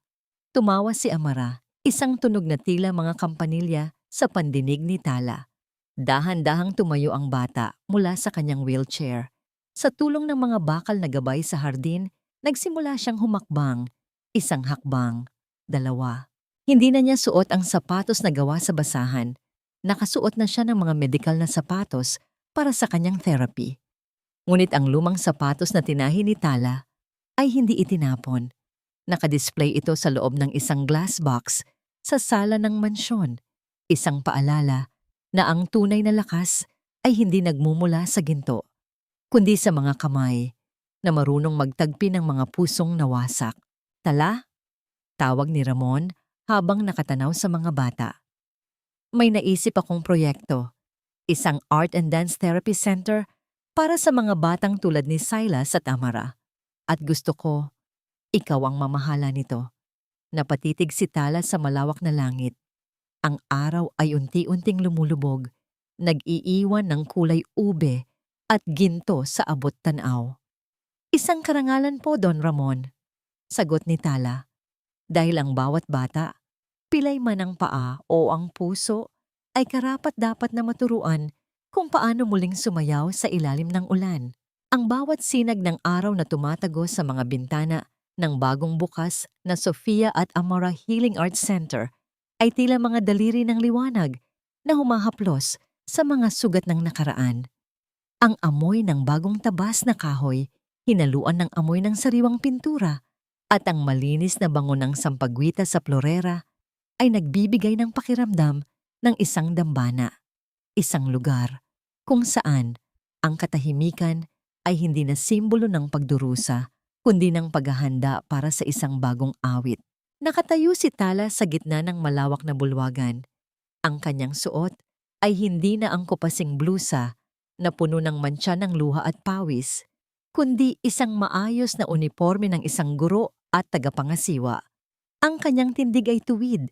Tumawa si Amara, isang tunog na tila mga kampanilya sa pandinig ni Tala. Dahan-dahang tumayo ang bata mula sa kanyang wheelchair. Sa tulong ng mga bakal na gabay sa hardin, nagsimula siyang humakbang. Isang hakbang, dalawa. Hindi na niya suot ang sapatos na gawa sa basahan. Nakasuot na siya ng mga medikal na sapatos para sa kanyang therapy. Ngunit ang lumang sapatos na tinahi ni Tala ay hindi itinapon. Nakadisplay ito sa loob ng isang glass box sa sala ng mansyon. Isang paalala na ang tunay na lakas ay hindi nagmumula sa ginto, kundi sa mga kamay na marunong magtagpi ng mga pusong nawasak. Tala? Tawag ni Ramon habang nakatanaw sa mga bata. May naisip akong proyekto, isang art and dance therapy center para sa mga batang tulad ni Silas at Amara. At gusto ko, ikaw ang mamahala nito. Napatitig si Tala sa malawak na langit. Ang araw ay unti-unting lumulubog, nag-iiwan ng kulay ube at ginto sa abot tanaw. Isang karangalan po, Don Ramon, sagot ni Tala. Dahil ang bawat bata, pilay man ang paa o ang puso, ay karapat-dapat na maturuan kung paano muling sumayaw sa ilalim ng ulan. Ang bawat sinag ng araw na tumatagos sa mga bintana ng bagong bukas na Sofia at Amara Healing Arts Center ay tila mga daliri ng liwanag na humahaplos sa mga sugat ng nakaraan. Ang amoy ng bagong tabas na kahoy, hinaluan ng amoy ng sariwang pintura, at ang malinis na bango ng sampagwita sa florera ay nagbibigay ng pakiramdam ng isang dambana, isang lugar kung saan ang katahimikan ay hindi na simbolo ng pagdurusa, kundi ng paghahanda para sa isang bagong awit. Nakatayo si Tala sa gitna ng malawak na bulwagan. Ang kanyang suot ay hindi na ang kupasing blusa na puno ng mantsa ng luha at pawis, kundi isang maayos na uniforme ng isang guro at tagapangasiwa. Ang kanyang tindig ay tuwid.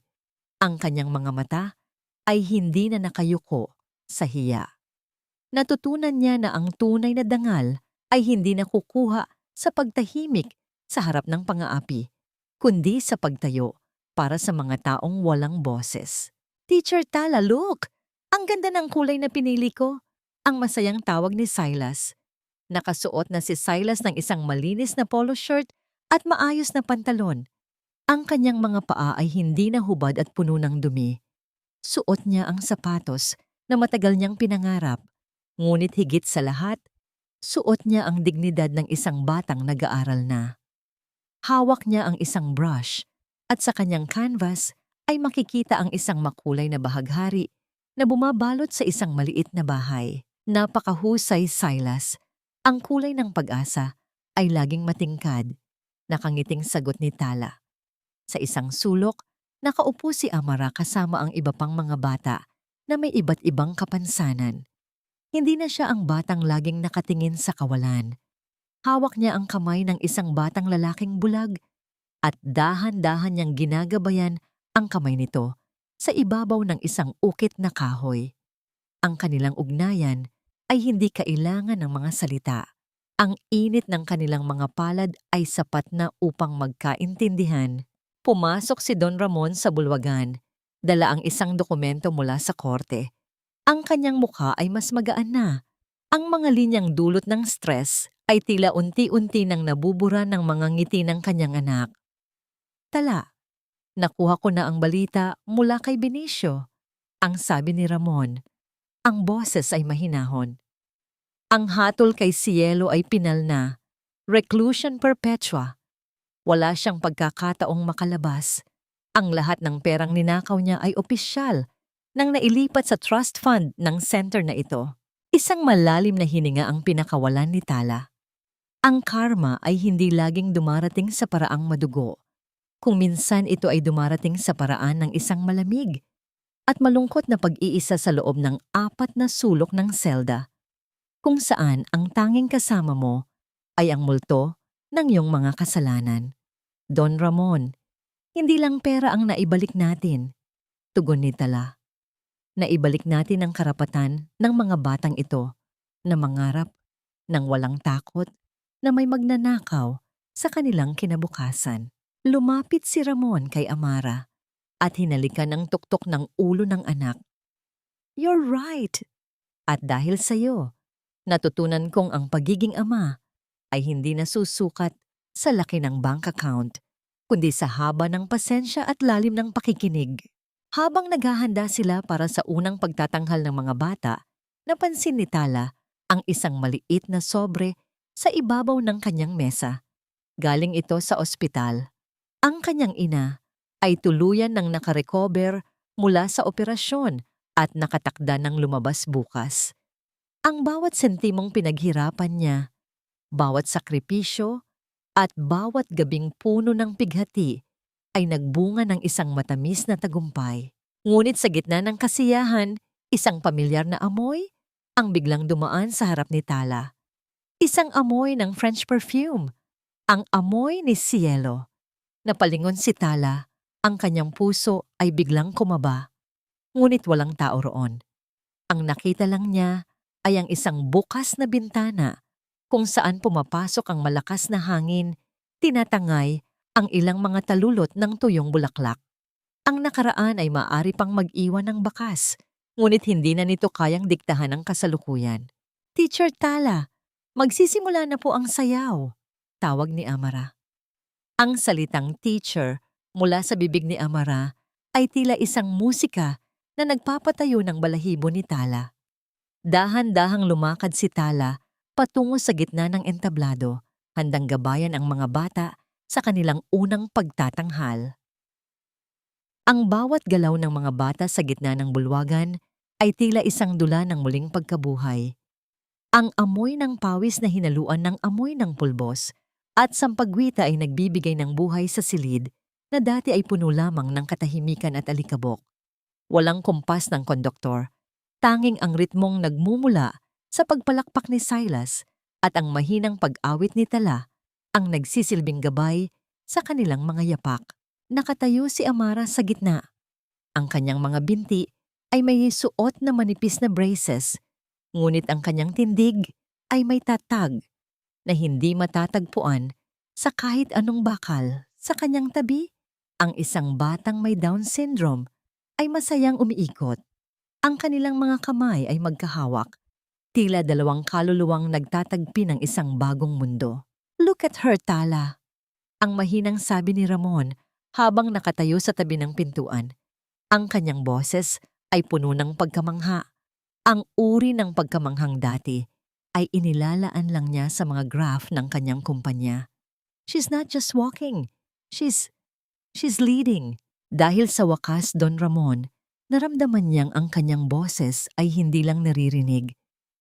Ang kanyang mga mata ay hindi na nakayuko sa hiya. Natutunan niya na ang tunay na dangal ay hindi nakukuha sa pagtahimik sa harap ng pang-aapi, kundi sa pagtayo para sa mga taong walang boses. Teacher Tala, look! Ang ganda ng kulay na pinili ko. Ang masayang tawag ni Silas. Nakasuot na si Silas ng isang malinis na polo shirt at maayos na pantalon. Ang kanyang mga paa ay hindi na hubad at puno ng dumi. Suot niya ang sapatos na matagal niyang pinangarap. Ngunit higit sa lahat, suot niya ang dignidad ng isang batang nag-aaral na. Hawak niya ang isang brush at sa kanyang canvas ay makikita ang isang makulay na bahaghari na bumabalot sa isang maliit na bahay. Napakahusay, Silas. Ang kulay ng pag-asa ay laging matingkad. Nakangiting sagot ni Tala. Sa isang sulok, nakaupo si Amara kasama ang iba pang mga bata na may iba't ibang kapansanan. Hindi na siya ang batang laging nakatingin sa kawalan. Hawak niya ang kamay ng isang batang lalaking bulag at dahan-dahan niyang ginagabayan ang kamay nito sa ibabaw ng isang ukit na kahoy. Ang kanilang ugnayan ay hindi kailangan ng mga salita. Ang init ng kanilang mga palad ay sapat na upang magkaintindihan. Pumasok si Don Ramon sa bulwagan, dala ang isang dokumento mula sa korte. Ang kanyang mukha ay mas magaan na. Ang mga linyang dulot ng stress ay tila unti-unti nang nabubura ng mga ngiti ng kanyang anak. Tala, nakuha ko na ang balita mula kay Benicio. Ang sabi ni Ramon. Ang boses ay mahinahon. Ang hatol kay Cielo ay pinal na. Reclusion perpetua. Wala siyang pagkakataong makalabas. Ang lahat ng perang ninakaw niya ay opisyal nang nailipat sa trust fund ng center na ito. Isang malalim na hininga ang pinakawalan ni Tala. Ang karma ay hindi laging dumarating sa paraang madugo. Kung minsan ito ay dumarating sa paraan ng isang malamig at malungkot na pag-iisa sa loob ng 4 na sulok ng selda, kung saan ang tanging kasama mo ay ang multo ng iyong mga kasalanan. Don Ramon, hindi lang pera ang naibalik natin, tugon ni Tala. na ibalik natin ang karapatan ng mga batang ito na mangarap ng walang takot na may magnanakaw sa kanilang kinabukasan. Lumapit si Ramon kay Amara at hinalikan ang tuktok ng ulo ng anak. "You're right. At dahil sa'yo, natutunan kong ang pagiging ama ay hindi nasusukat sa laki ng bank account, kundi sa haba ng pasensya at lalim ng pakikinig." Habang naghahanda sila para sa unang pagtatanghal ng mga bata, napansin ni Tala ang isang maliit na sobre sa ibabaw ng kanyang mesa. Galing ito sa ospital. Ang kanyang ina ay tuluyan ng nakarecover mula sa operasyon at nakatakda ng lumabas bukas. Ang bawat sentimong pinaghirapan niya, bawat sakripisyo, at bawat gabing puno ng pighati ay nagbunga ng isang matamis na tagumpay. Ngunit sa gitna ng kasiyahan, isang pamilyar na amoy ang biglang dumaan sa harap ni Tala. Isang amoy ng French perfume, ang amoy ni Cielo. Napalingon si Tala, ang kanyang puso ay biglang kumaba. Ngunit walang tao roon. Ang nakita lang niya ay ang isang bukas na bintana kung saan pumapasok ang malakas na hangin, tinatangay ang ilang mga talulot ng tuyong bulaklak. Ang nakaraan ay maaari pang mag-iwan ng bakas, ngunit hindi na nito kayang diktahan ang kasalukuyan. "Teacher Tala, magsisimula na po ang sayaw," tawag ni Amara. Ang salitang teacher mula sa bibig ni Amara ay tila isang musika na nagpapatayo ng balahibo ni Tala. Dahan-dahang lumakad si Tala patungo sa gitna ng entablado, handang gabayan ang mga bata sa kanilang unang pagtatanghal. Ang bawat galaw ng mga bata sa gitna ng bulwagan ay tila isang dula ng muling pagkabuhay. Ang amoy ng pawis na hinaluan ng amoy ng pulbos at sampagwita ay nagbibigay ng buhay sa silid na dati ay puno lamang ng katahimikan at alikabok. Walang kumpas ng konduktor, tanging ang ritmong nagmumula sa pagpalakpak ni Silas at ang mahinang pag-awit ni Tala ang nagsisilbing gabay sa kanilang mga yapak. Nakatayo si Amara sa gitna. Ang kanyang mga binti ay may suot na manipis na braces, ngunit ang kanyang tindig ay may tatag na hindi matatagpuan sa kahit anong bakal. Sa kanyang tabi, ang isang batang may Down syndrome ay masayang umiikot. Ang kanilang mga kamay ay magkahawak, tila dalawang kaluluwang nagtatagpi ng isang bagong mundo. "Look at her, Tala," ang mahinang sabi ni Ramon habang nakatayo sa tabi ng pintuan. Ang kanyang boses ay puno ng pagkamangha. Ang uri ng pagkamanghang dati ay inilalaan lang niya sa mga graph ng kanyang kumpanya. "She's not just walking. She's leading." Dahil sa wakas, Don Ramon, naramdaman niyang ang kanyang boses ay hindi lang naririnig,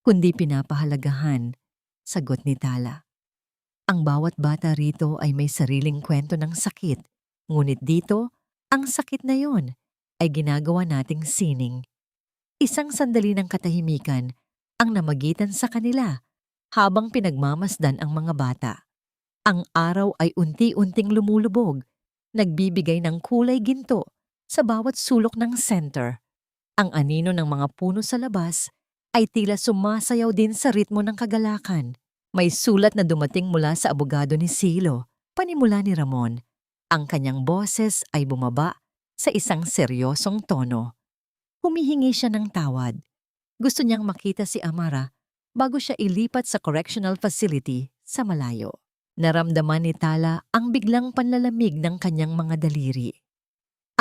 kundi pinapahalagahan. Sagot ni Tala. Ang bawat bata rito ay may sariling kwento ng sakit. Ngunit dito, ang sakit na yon ay ginagawa nating sining. Isang sandali ng katahimikan ang namagitan sa kanila habang pinagmamasdan ang mga bata. Ang araw ay unti-unting lumulubog, nagbibigay ng kulay ginto sa bawat sulok ng center. Ang anino ng mga puno sa labas ay tila sumasayaw din sa ritmo ng kagalakan. May sulat na dumating mula sa abogado ni Silo, panimula ni Ramon. Ang kanyang boses ay bumaba sa isang seryosong tono. Humihingi siya ng tawad. Gusto niyang makita si Amara bago siya ilipat sa correctional facility sa malayo. Naramdaman ni Tala ang biglang panlalamig ng kanyang mga daliri.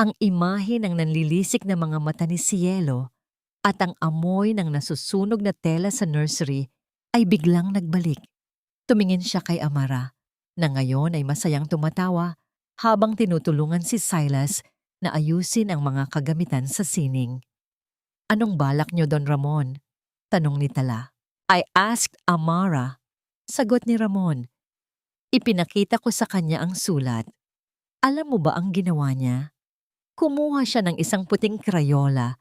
Ang imahe ng nanlilisik na mga mata ni Cielo at ang amoy ng nasusunog na tela sa nursery ay biglang nagbalik. Tumingin siya kay Amara, na ngayon ay masayang tumatawa habang tinutulungan si Silas na ayusin ang mga kagamitan sa sining. "Anong balak niyo, Don Ramon?" tanong ni Tala. "I asked Amara." Sagot ni Ramon. Ipinakita ko sa kanya ang sulat. Alam mo ba ang ginawa niya? Kumuha siya ng isang puting krayola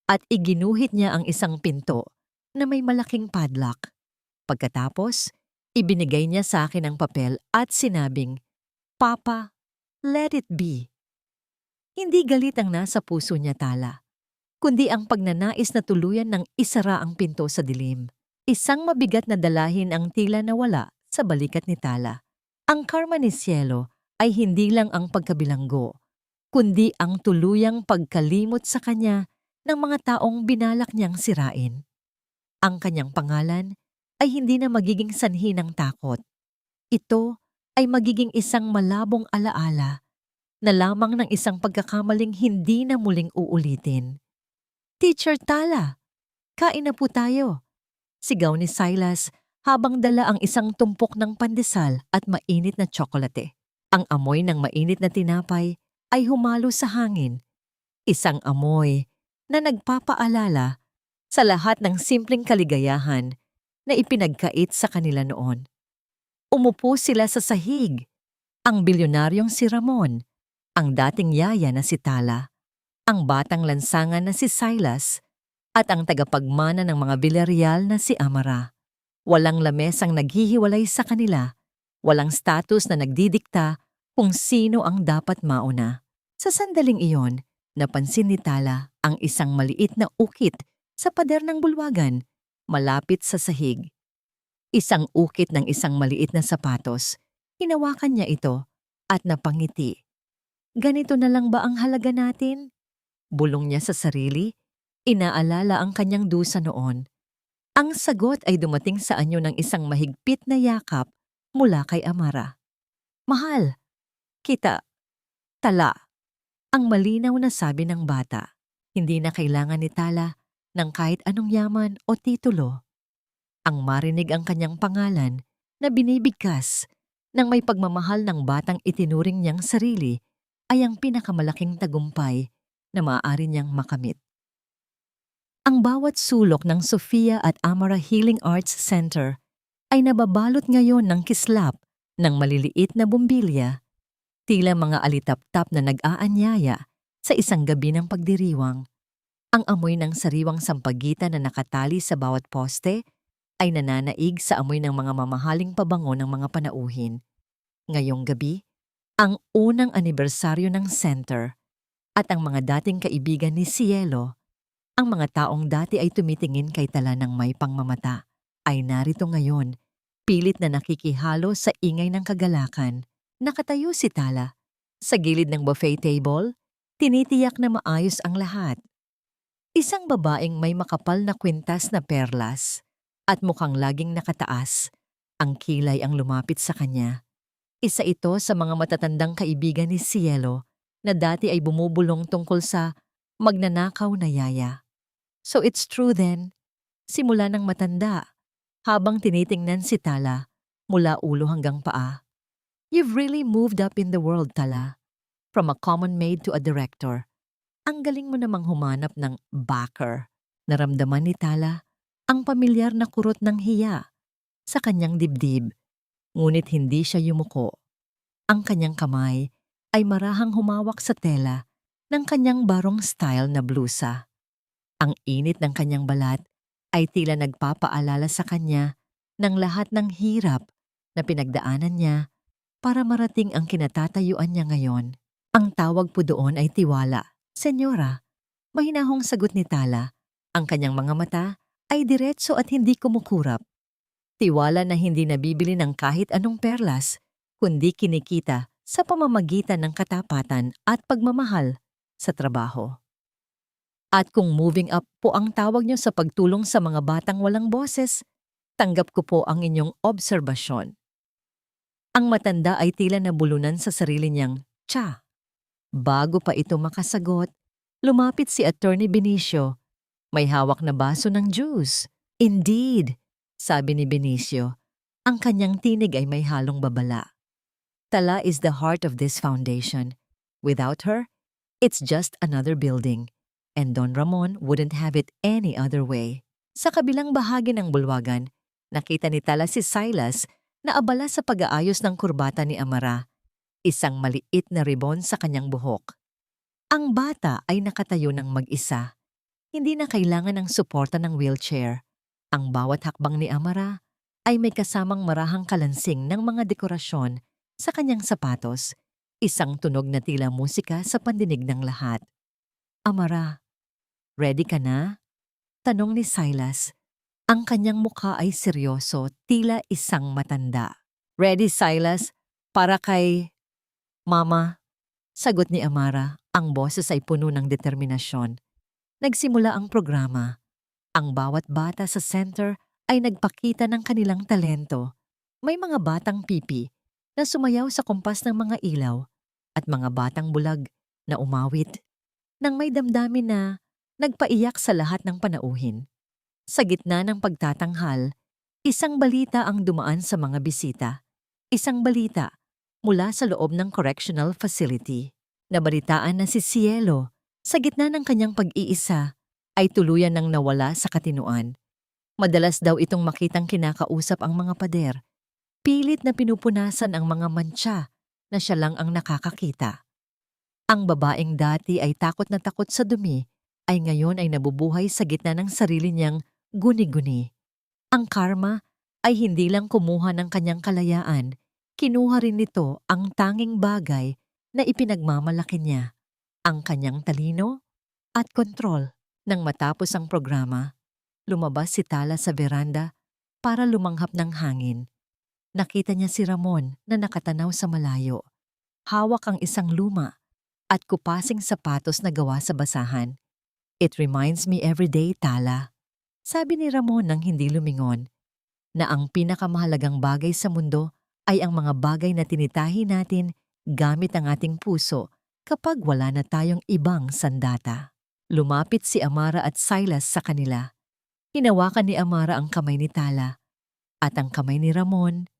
at iginuhit niya ang isang pinto na may malaking padlock. Pagkatapos, ibinigay niya sa akin ang papel at sinabing, "Papa, let it be." Hindi galit ang nasa puso niya, Tala. kundi ang pagnanais na tuluyan ng isara ang pinto sa dilim. Isang mabigat na dalahin ang tila nawala sa balikat ni Tala. Ang karma ni Cielo ay hindi lang ang pagkabilanggo, kundi ang tuluyang pagkalimot sa kanya ng mga taong binalak niyang sirain. Ang kanyang pangalan ay hindi na magiging sanhi ng takot. Ito ay magiging isang malabong alaala na lamang ng isang pagkakamaling hindi na muling uulitin. Teacher Tala, kain na po tayo. Sigaw ni Silas habang dala ang isang tumpok ng pandesal at mainit na tsokolate. Ang amoy ng mainit na tinapay ay humalo sa hangin. Isang amoy na nagpapaalala sa lahat ng simpleng kaligayahan na ipinagkait sa kanila noon. Umupo sila sa sahig. Ang bilyonaryong si Ramon, ang dating yaya na si Tala, ang batang lansangan na si Silas, at ang tagapagmana ng mga Villarreal na si Amara. Walang lamesang naghihiwalay sa kanila, walang status na nagdidikta kung sino ang dapat mauna. Sa sandaling iyon, napansin ni Tala ang isang maliit na ukit sa pader ng bulwagan, malapit sa sahig. Isang ukit ng isang maliit na sapatos. Hinawakan niya ito at napangiti. Ganito na lang ba ang halaga natin? Bulong niya sa sarili. Inaalala ang kanyang dusa noon. Ang sagot ay dumating sa anyo ng isang mahigpit na yakap mula kay Amara. Mahal, kita, Tala. Ang malinaw na sabi ng bata. Hindi na kailangan ni Tala ng kahit anong yaman o titulo. Ang marinig ang kanyang pangalan na binibigkas ng may pagmamahal ng batang itinuring niyang sarili ay ang pinakamalaking tagumpay na maaari niyang makamit. Ang bawat sulok ng Sofia at Amara Healing Arts Center ay nababalot ngayon ng kislap ng maliliit na bumbilya, tila mga alitap-tap na nag-aanyaya sa isang gabi ng pagdiriwang. Ang amoy ng sariwang sampagitan na nakatali sa bawat poste ay nananaig sa amoy ng mga mamahaling pabango ng mga panauhin. Ngayong gabi, ang unang anibersaryo ng center at ang mga dating kaibigan ni Cielo, ang mga taong dati ay tumitingin kay Tala ng may pangmamata, ay narito ngayon, pilit na nakikihalo sa ingay ng kagalakan. Nakatayo si Tala. Sa gilid ng buffet table, tinitiyak na maayos ang lahat. Isang babaeng may makapal na kwintas na perlas at mukhang laging nakataas. Ang kilay ang lumapit sa kanya. Isa ito sa mga matatandang kaibigan ni Cielo na dati ay bumubulong tungkol sa magnanakaw na yaya. So it's true then, simula ng matanda, habang tinitingnan si Tala mula ulo hanggang paa. You've really moved up in the world, Tala. From a common maid to a director. Ang galing mo namang humanap ng backer. Naramdaman ni Tala ang pamilyar na kurot ng hiya sa kanyang dibdib. Ngunit hindi siya yumuko. Ang kanyang kamay ay marahang humawak sa tela ng kanyang barong style na blusa. Ang init ng kanyang balat ay tila nagpapaalala sa kanya ng lahat ng hirap na pinagdaanan niya para marating ang kinatatayuan niya ngayon. Ang tawag po doon ay tiwala. Senyora, mahinahong sagot ni Tala. Ang kanyang mga mata ay diretso at hindi kumukurap. Tiwala na hindi nabibili ng kahit anong perlas, kundi kinikita sa pamamagitan ng katapatan at pagmamahal sa trabaho. At kung moving up po ang tawag niyo sa pagtulong sa mga batang walang boses, tanggap ko po ang inyong obserbasyon. Ang matanda ay tila nabulunan sa sarili niyang tsa. Bago pa ito makasagot, lumapit si Attorney Benicio. May hawak na baso ng juice. Indeed, sabi ni Benicio. Ang kanyang tinig ay may halong babala. Tala is the heart of this foundation. Without her, it's just another building. And Don Ramon wouldn't have it any other way. Sa kabilang bahagi ng bulwagan, nakita ni Tala si Silas na abala sa pag-aayos ng kurbata ni Amara, isang maliit na ribon sa kanyang buhok. Ang bata ay nakatayo ng mag-isa. Hindi na kailangan ng suporta ng wheelchair. Ang bawat hakbang ni Amara ay may kasamang marahang kalansing ng mga dekorasyon sa kanyang sapatos, isang tunog na tila musika sa pandinig ng lahat. Amara, Ready ka na? Tanong ni Silas. Ang kanyang mukha ay seryoso, tila isang matanda. Ready, Silas? Para kay Mama, sagot ni Amara. Ang boses ay puno ng determinasyon. Nagsimula ang programa. Ang bawat bata sa center ay nagpakita ng kanilang talento. May mga batang pipi na sumayaw sa kumpas ng mga ilaw at mga batang bulag na umawit nang may damdamin na nagpaiyak sa lahat ng panauhin. Sa gitna ng pagtatanghal, isang balita ang dumaan sa mga bisita. Isang balita mula sa loob ng correctional facility. Nabalitaan na si Cielo sa gitna ng kanyang pag-iisa ay tuluyan ng nawala sa katinuan. Madalas daw itong makitang kinakausap ang mga pader. Pilit na pinupunasan ang mga mantsa na siya lang ang nakakakita. Ang babaeng dati ay takot na takot sa dumi ay ngayon ay nabubuhay sa gitna ng sarili niyang guni-guni. Ang karma ay hindi lang kumuha ng kanyang kalayaan, kinuha rin nito ang tanging bagay na ipinagmamalaki niya, ang kanyang talino at kontrol. Nang matapos ang programa, lumabas si Tala sa beranda para lumanghap ng hangin. Nakita niya si Ramon na nakatanaw sa malayo. Hawak ang isang luma at kupasing sapatos na gawa sa basahan. It reminds me every day, Tala. Sabi ni Ramon nang hindi lumingon, na ang pinakamahalagang bagay sa mundo ay ang mga bagay na tinitahi natin gamit ang ating puso kapag wala na tayong ibang sandata. Lumapit si Amara at Silas sa kanila. Hinawakan ni Amara ang kamay ni Tala at ang kamay ni Ramon.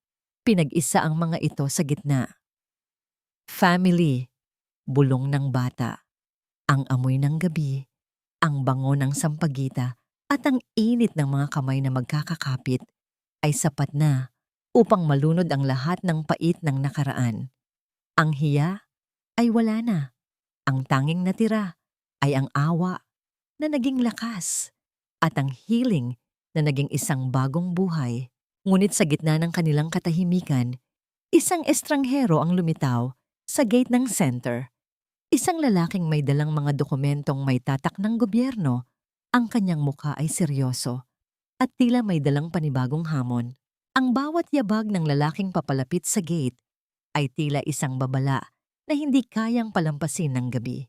Pinag-isa ang mga ito sa gitna. Family, bulong ng bata, ang amoy ng gabi, ang bango ng sampagita at ang init ng mga kamay na magkakakapit ay sapat na upang malunod ang lahat ng pait ng nakaraan. Ang hiya ay wala na. Ang tanging natira ay ang awa na naging lakas at ang healing na naging isang bagong buhay. Ngunit sa gitna ng kanilang katahimikan, isang estranghero ang lumitaw sa gate ng center. Isang lalaking may dalang mga dokumentong may tatak ng gobyerno. Ang kanyang mukha ay seryoso at tila may dalang panibagong hamon. Ang bawat yabag ng lalaking papalapit sa gate ay tila isang babala na hindi kayang palampasin ng gabi.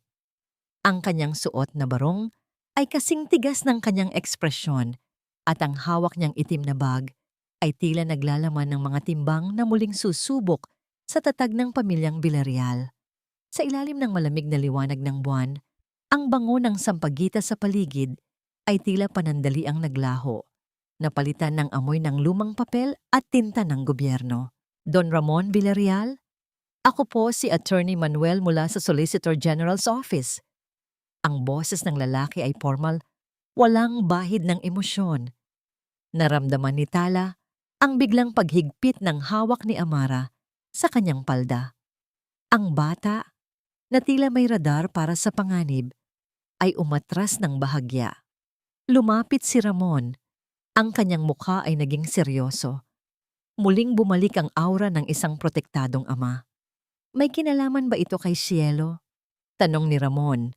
Ang kanyang suot na barong ay kasing tigas ng kanyang ekspresyon at ang hawak niyang itim na bag ay tila naglalaman ng mga timbang na muling susubok sa tatag ng pamilyang Villarreal. Sa ilalim ng malamig na liwanag ng buwan, ang bango ng sampagita sa paligid ay tila panandali ang naglaho, napalitan ng amoy ng lumang papel at tinta ng gobyerno. Don Ramon Villarreal? Ako po si Attorney Manuel mula sa Solicitor General's Office. Ang boses ng lalaki ay formal, walang bahid ng emosyon. Naramdaman ni Tala ang biglang paghigpit ng hawak ni Amara sa kanyang palda. Ang bata, na tila may radar para sa panganib, ay umatras ng bahagya. Lumapit si Ramon. Ang kanyang mukha ay naging seryoso. Muling bumalik ang aura ng isang protektadong ama. May kinalaman ba ito kay Cielo? Tanong ni Ramon.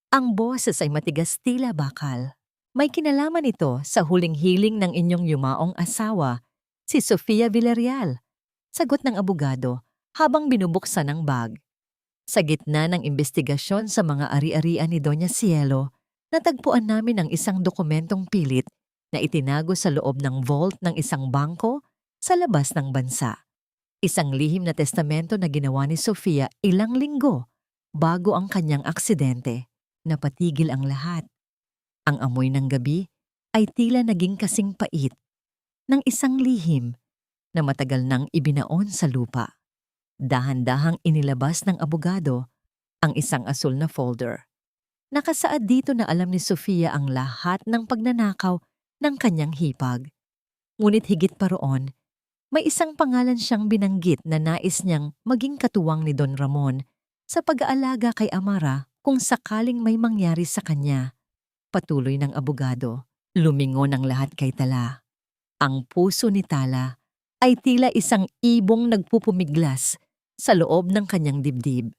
Ang boses ay matigas tila bakal. May kinalaman ito sa huling hiling ng inyong yumaong asawa, si Sofia Villarreal. Sagot ng abogado habang binubuksan ang bag. Sa gitna ng investigasyon sa mga ari-arian ni Doña Cielo, natagpuan namin ang isang dokumentong pilit na itinago sa loob ng vault ng isang bangko sa labas ng bansa. Isang lihim na testamento na ginawa ni Sofia ilang linggo bago ang kanyang aksidente. Napatigil ang lahat. Ang amoy ng gabi ay tila naging kasing pait ng isang lihim na matagal nang ibinaon sa lupa. Dahan-dahang inilabas ng abogado ang isang asul na folder. Nakasaad dito na alam ni Sofia ang lahat ng pagnanakaw ng kanyang hipag. Ngunit higit pa roon, may isang pangalan siyang binanggit na nais niyang maging katuwang ni Don Ramon sa pag-aalaga kay Amara kung sakaling may mangyari sa kanya. Patuloy ng abogado, lumingon ang lahat kay Tala. Ang puso ni Tala ay tila isang ibong nagpupumiglas sa loob ng kanyang dibdib.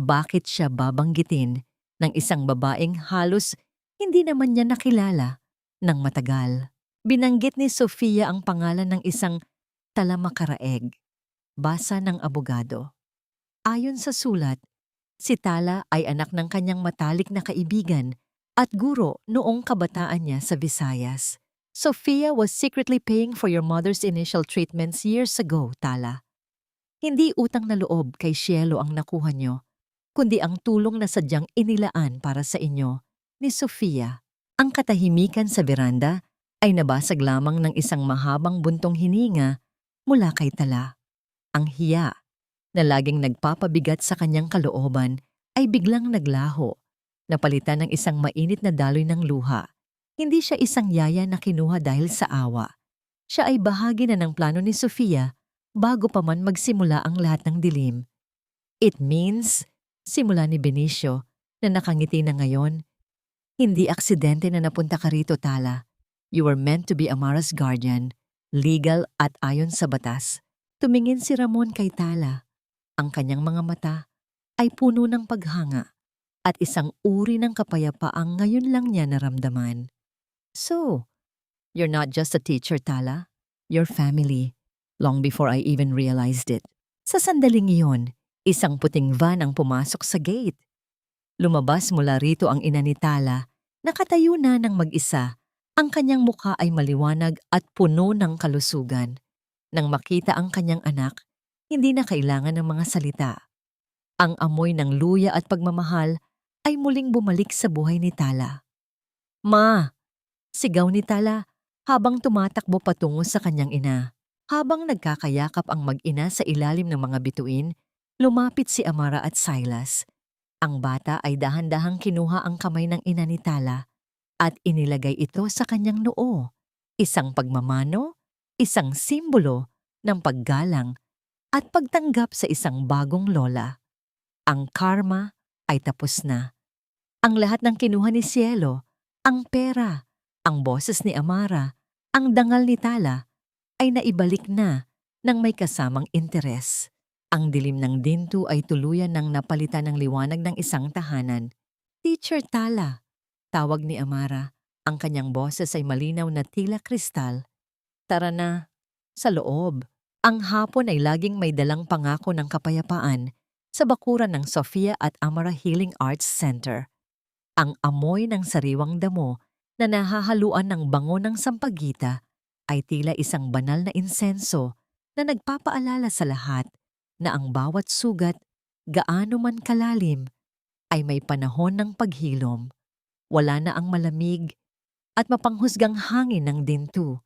Bakit siya babanggitin ng isang babaeng halos Hindi naman niya nakilala ng matagal. Binanggit ni Sofia ang pangalan ng isang talamakaraeg, basa ng abogado. Ayon sa sulat, si Tala ay anak ng kanyang matalik na kaibigan at guro noong kabataan niya sa Visayas. Sofia was secretly paying for your mother's initial treatments years ago, Tala. Hindi utang na loob kay Cielo ang nakuha niyo, kundi ang tulong na sadyang inilaan para sa inyo ni Sofia. Ang katahimikan sa beranda ay nabasag lamang ng isang mahabang buntong hininga mula kay Tala. Ang hiya na laging nagpapabigat sa kanyang kalooban ay biglang naglaho, napalitan ng isang mainit na daloy ng luha. Hindi siya isang yaya na kinuha dahil sa awa. Siya ay bahagi na ng plano ni Sofia bago pa man magsimula ang lahat ng dilim. It means, simula ni Benicio na nakangiti na ngayon, hindi aksidente na napunta ka rito, Tala. You were meant to be Amara's guardian, legal at ayon sa batas. Tumingin si Ramon kay Tala. Ang kanyang mga mata ay puno ng paghanga at isang uri ng kapayapaang ngayon lang niya naramdaman. So, you're not just a teacher, Tala. You're family. Long before I even realized it. Sa sandaling iyon, isang puting van ang pumasok sa gate. Lumabas mula rito ang ina ni Tala, nakatayo na ng mag-isa. Ang kanyang mukha ay maliwanag at puno ng kalusugan. Nang makita ang kanyang anak, hindi na kailangan ng mga salita. Ang amoy ng luya at pagmamahal ay muling bumalik sa buhay ni Tala. Ma! Sigaw ni Tala habang tumatakbo patungo sa kanyang ina. Habang nagkakayakap ang mag-ina sa ilalim ng mga bituin, lumapit si Amara at Silas. Ang bata ay dahan-dahang kinuha ang kamay ng ina ni Tala at inilagay ito sa kanyang noo. Isang pagmamano, isang simbolo ng paggalang at pagtanggap sa isang bagong lola. Ang karma ay tapos na. Ang lahat ng kinuha ni Cielo, ang pera, ang boses ni Amara, ang dangal ni Tala, ay naibalik na ng may kasamang interes. Ang dilim ng dinto ay tuluyan ng napalitan ng liwanag ng isang tahanan. Teacher Tala, tawag ni Amara. Ang kanyang boses ay malinaw na tila kristal. Tara na, sa loob. Ang hapon ay laging may dalang pangako ng kapayapaan sa bakuran ng Sofia at Amara Healing Arts Center. Ang amoy ng sariwang damo na nahahaluan ng bango ng sampagita ay tila isang banal na insenso na nagpapaalala sa lahat na ang bawat sugat, gaano man kalalim, ay may panahon ng paghilom. Wala na ang malamig at mapanghusgang hangin ng dinto.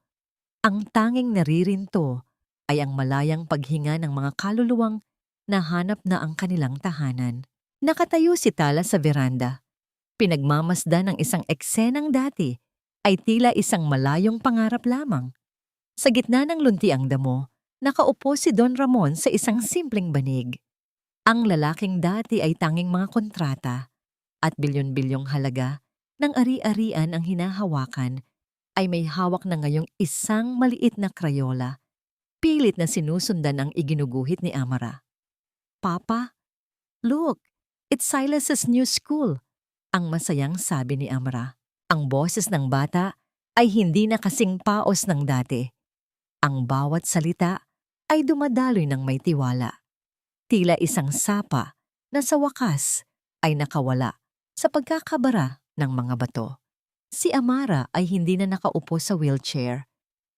Ang tanging naririnto ay ang malayang paghinga ng mga kaluluwang nahanap na ang kanilang tahanan. Nakatayo si Tala sa veranda. Pinagmamasdan ng isang eksenang dati ay tila isang malayong pangarap lamang. Sa gitna ng luntiang damo, nakaupo si Don Ramon sa isang simpleng banig. Ang lalaking dati ay tanging mga kontrata at bilyon-bilyong halaga ng ari-arian ang hinahawakan ay may hawak na ngayong isang maliit na krayola. Pilit na sinusundan ang iginuguhit ni Amara. Papa, look, it's Silas's new school. Ang masayang sabi ni Amara. Ang boses ng bata ay hindi na kasing paos ng dati. Ang bawat salita ay dumadaloy ng may tiwala. Tila isang sapa na sa wakas ay nakawala sa pagkakabara ng mga bato. Si Amara ay hindi na nakaupo sa wheelchair.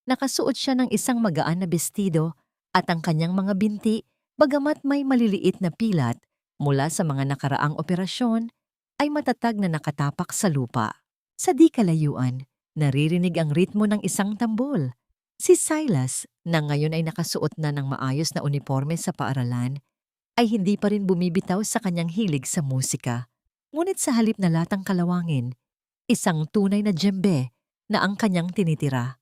Nakasuot siya ng isang magaan na bestido at ang kanyang mga binti, bagamat may maliliit na pilat mula sa mga nakaraang operasyon, ay matatag na nakatapak sa lupa. Sa di kalayuan, naririnig ang ritmo ng isang tambol. Si Silas, na ngayon ay nakasuot na ng maayos na uniforme sa paaralan, ay hindi pa rin bumibitaw sa kanyang hilig sa musika. Ngunit sa halip na latang kalawangin, isang tunay na djembe na ang kanyang tinitira.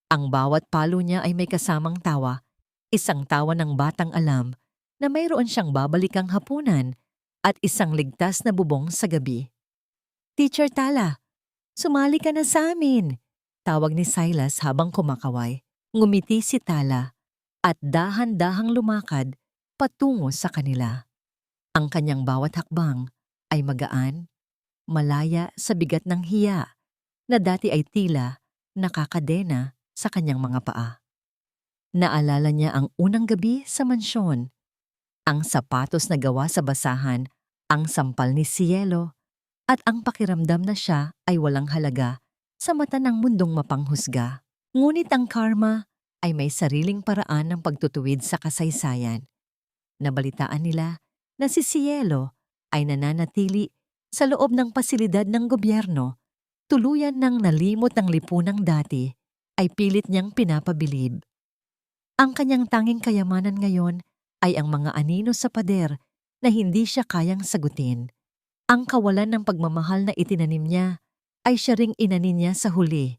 Ang bawat palo niya ay may kasamang tawa, isang tawa ng batang alam na mayroon siyang babalikang hapunan at isang ligtas na bubong sa gabi. Teacher Tala, sumali ka na sa amin, tawag ni Silas habang kumakaway. Ngumiti si Tala at dahan-dahang lumakad patungo sa kanila. Ang kanyang bawat hakbang ay magaan, malaya sa bigat ng hiya na dati ay tila nakakadena sa kanyang mga paa. Naalala niya ang unang gabi sa mansyon, ang sapatos na gawa sa basahan, ang sampal ni Cielo, at ang pakiramdam na siya ay walang halaga sa mata ng mundong mapanghusga. Ngunit ang karma ay may sariling paraan ng pagtutuwid sa kasaysayan. Nabalitaan nila na si Cielo ay nananatili sa loob ng pasilidad ng gobyerno, tuluyan ng nalimot ng lipunang dati ay pilit niyang pinapabilib. Ang kanyang tanging kayamanan ngayon ay ang mga anino sa pader na hindi siya kayang sagutin. Ang kawalan ng pagmamahal na itinanim niya ay siya ring inanin niya sa huli,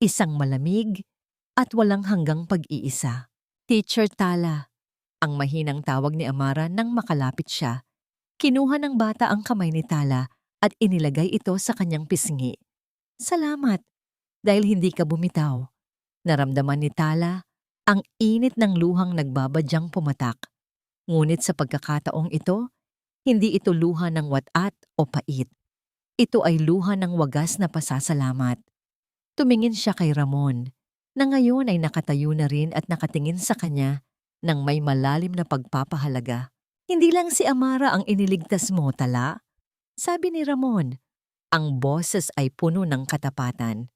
isang malamig at walang hanggang pag-iisa. Teacher Tala, ang mahinang tawag ni Amara nang makalapit siya. Kinuha ng bata ang kamay ni Tala at inilagay ito sa kanyang pisngi. Salamat, dahil hindi ka bumitaw. Naramdaman ni Tala ang init ng luhang nagbabadyang pumatak. Ngunit sa pagkakataong ito, hindi ito luha ng wat-at o pait. Ito ay luha ng wagas na pasasalamat. Tumingin siya kay Ramon, na ngayon ay nakatayo na rin at nakatingin sa kanya ng may malalim na pagpapahalaga. Hindi lang si Amara ang iniligtas mo, Tala. Sabi ni Ramon, ang boses ay puno ng katapatan.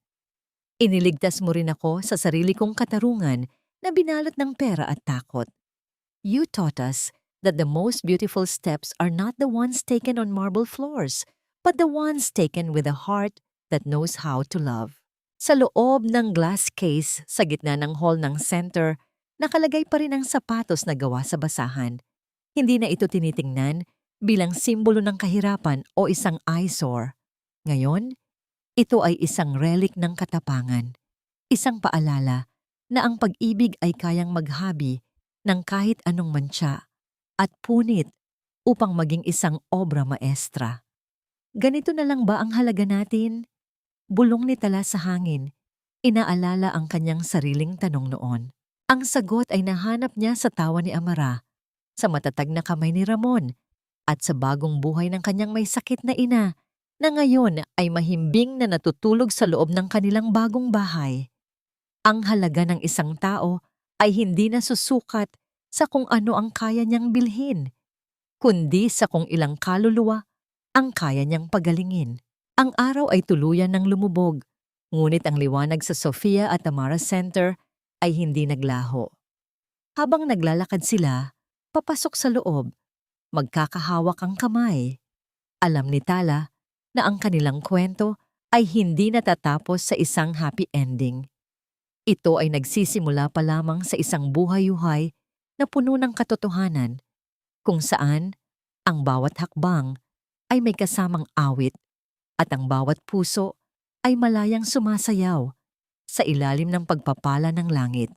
Iniligtas mo rin ako sa sarili kong katarungan na binalot ng pera at takot. You taught us that the most beautiful steps are not the ones taken on marble floors, but the ones taken with a heart that knows how to love. Sa loob ng glass case sa gitna ng hall ng center, nakalagay pa rin ang sapatos na gawa sa basahan. Hindi na ito tinitingnan bilang simbolo ng kahirapan o isang eyesore. Ngayon, ito ay isang relic ng katapangan. Isang paalala na ang pag-ibig ay kayang maghabi ng kahit anong mantsa at punit upang maging isang obra maestra. Ganito na lang ba ang halaga natin? Bulong ni Tala sa hangin. Inaalala ang kanyang sariling tanong noon. Ang sagot ay nahanap niya sa tawa ni Amara, sa matatag na kamay ni Ramon, at sa bagong buhay ng kanyang may sakit na ina na ngayon ay mahimbing na natutulog sa loob ng kanilang bagong bahay. Ang halaga ng isang tao ay hindi nasusukat sa kung ano ang kaya niyang bilhin, kundi sa kung ilang kaluluwa ang kaya niyang pagalingin. Ang araw ay tuluyan ng lumubog, ngunit ang liwanag sa Sofia at Amara Center ay hindi naglaho. Habang naglalakad sila, papasok sa loob, magkakahawak ang kamay. Alam ni Tala na ang kanilang kwento ay hindi natatapos sa isang happy ending. Ito ay nagsisimula pa lamang sa isang buhay-yuhay na puno ng katotohanan, kung saan ang bawat hakbang ay may kasamang awit at ang bawat puso ay malayang sumasayaw sa ilalim ng pagpapala ng langit.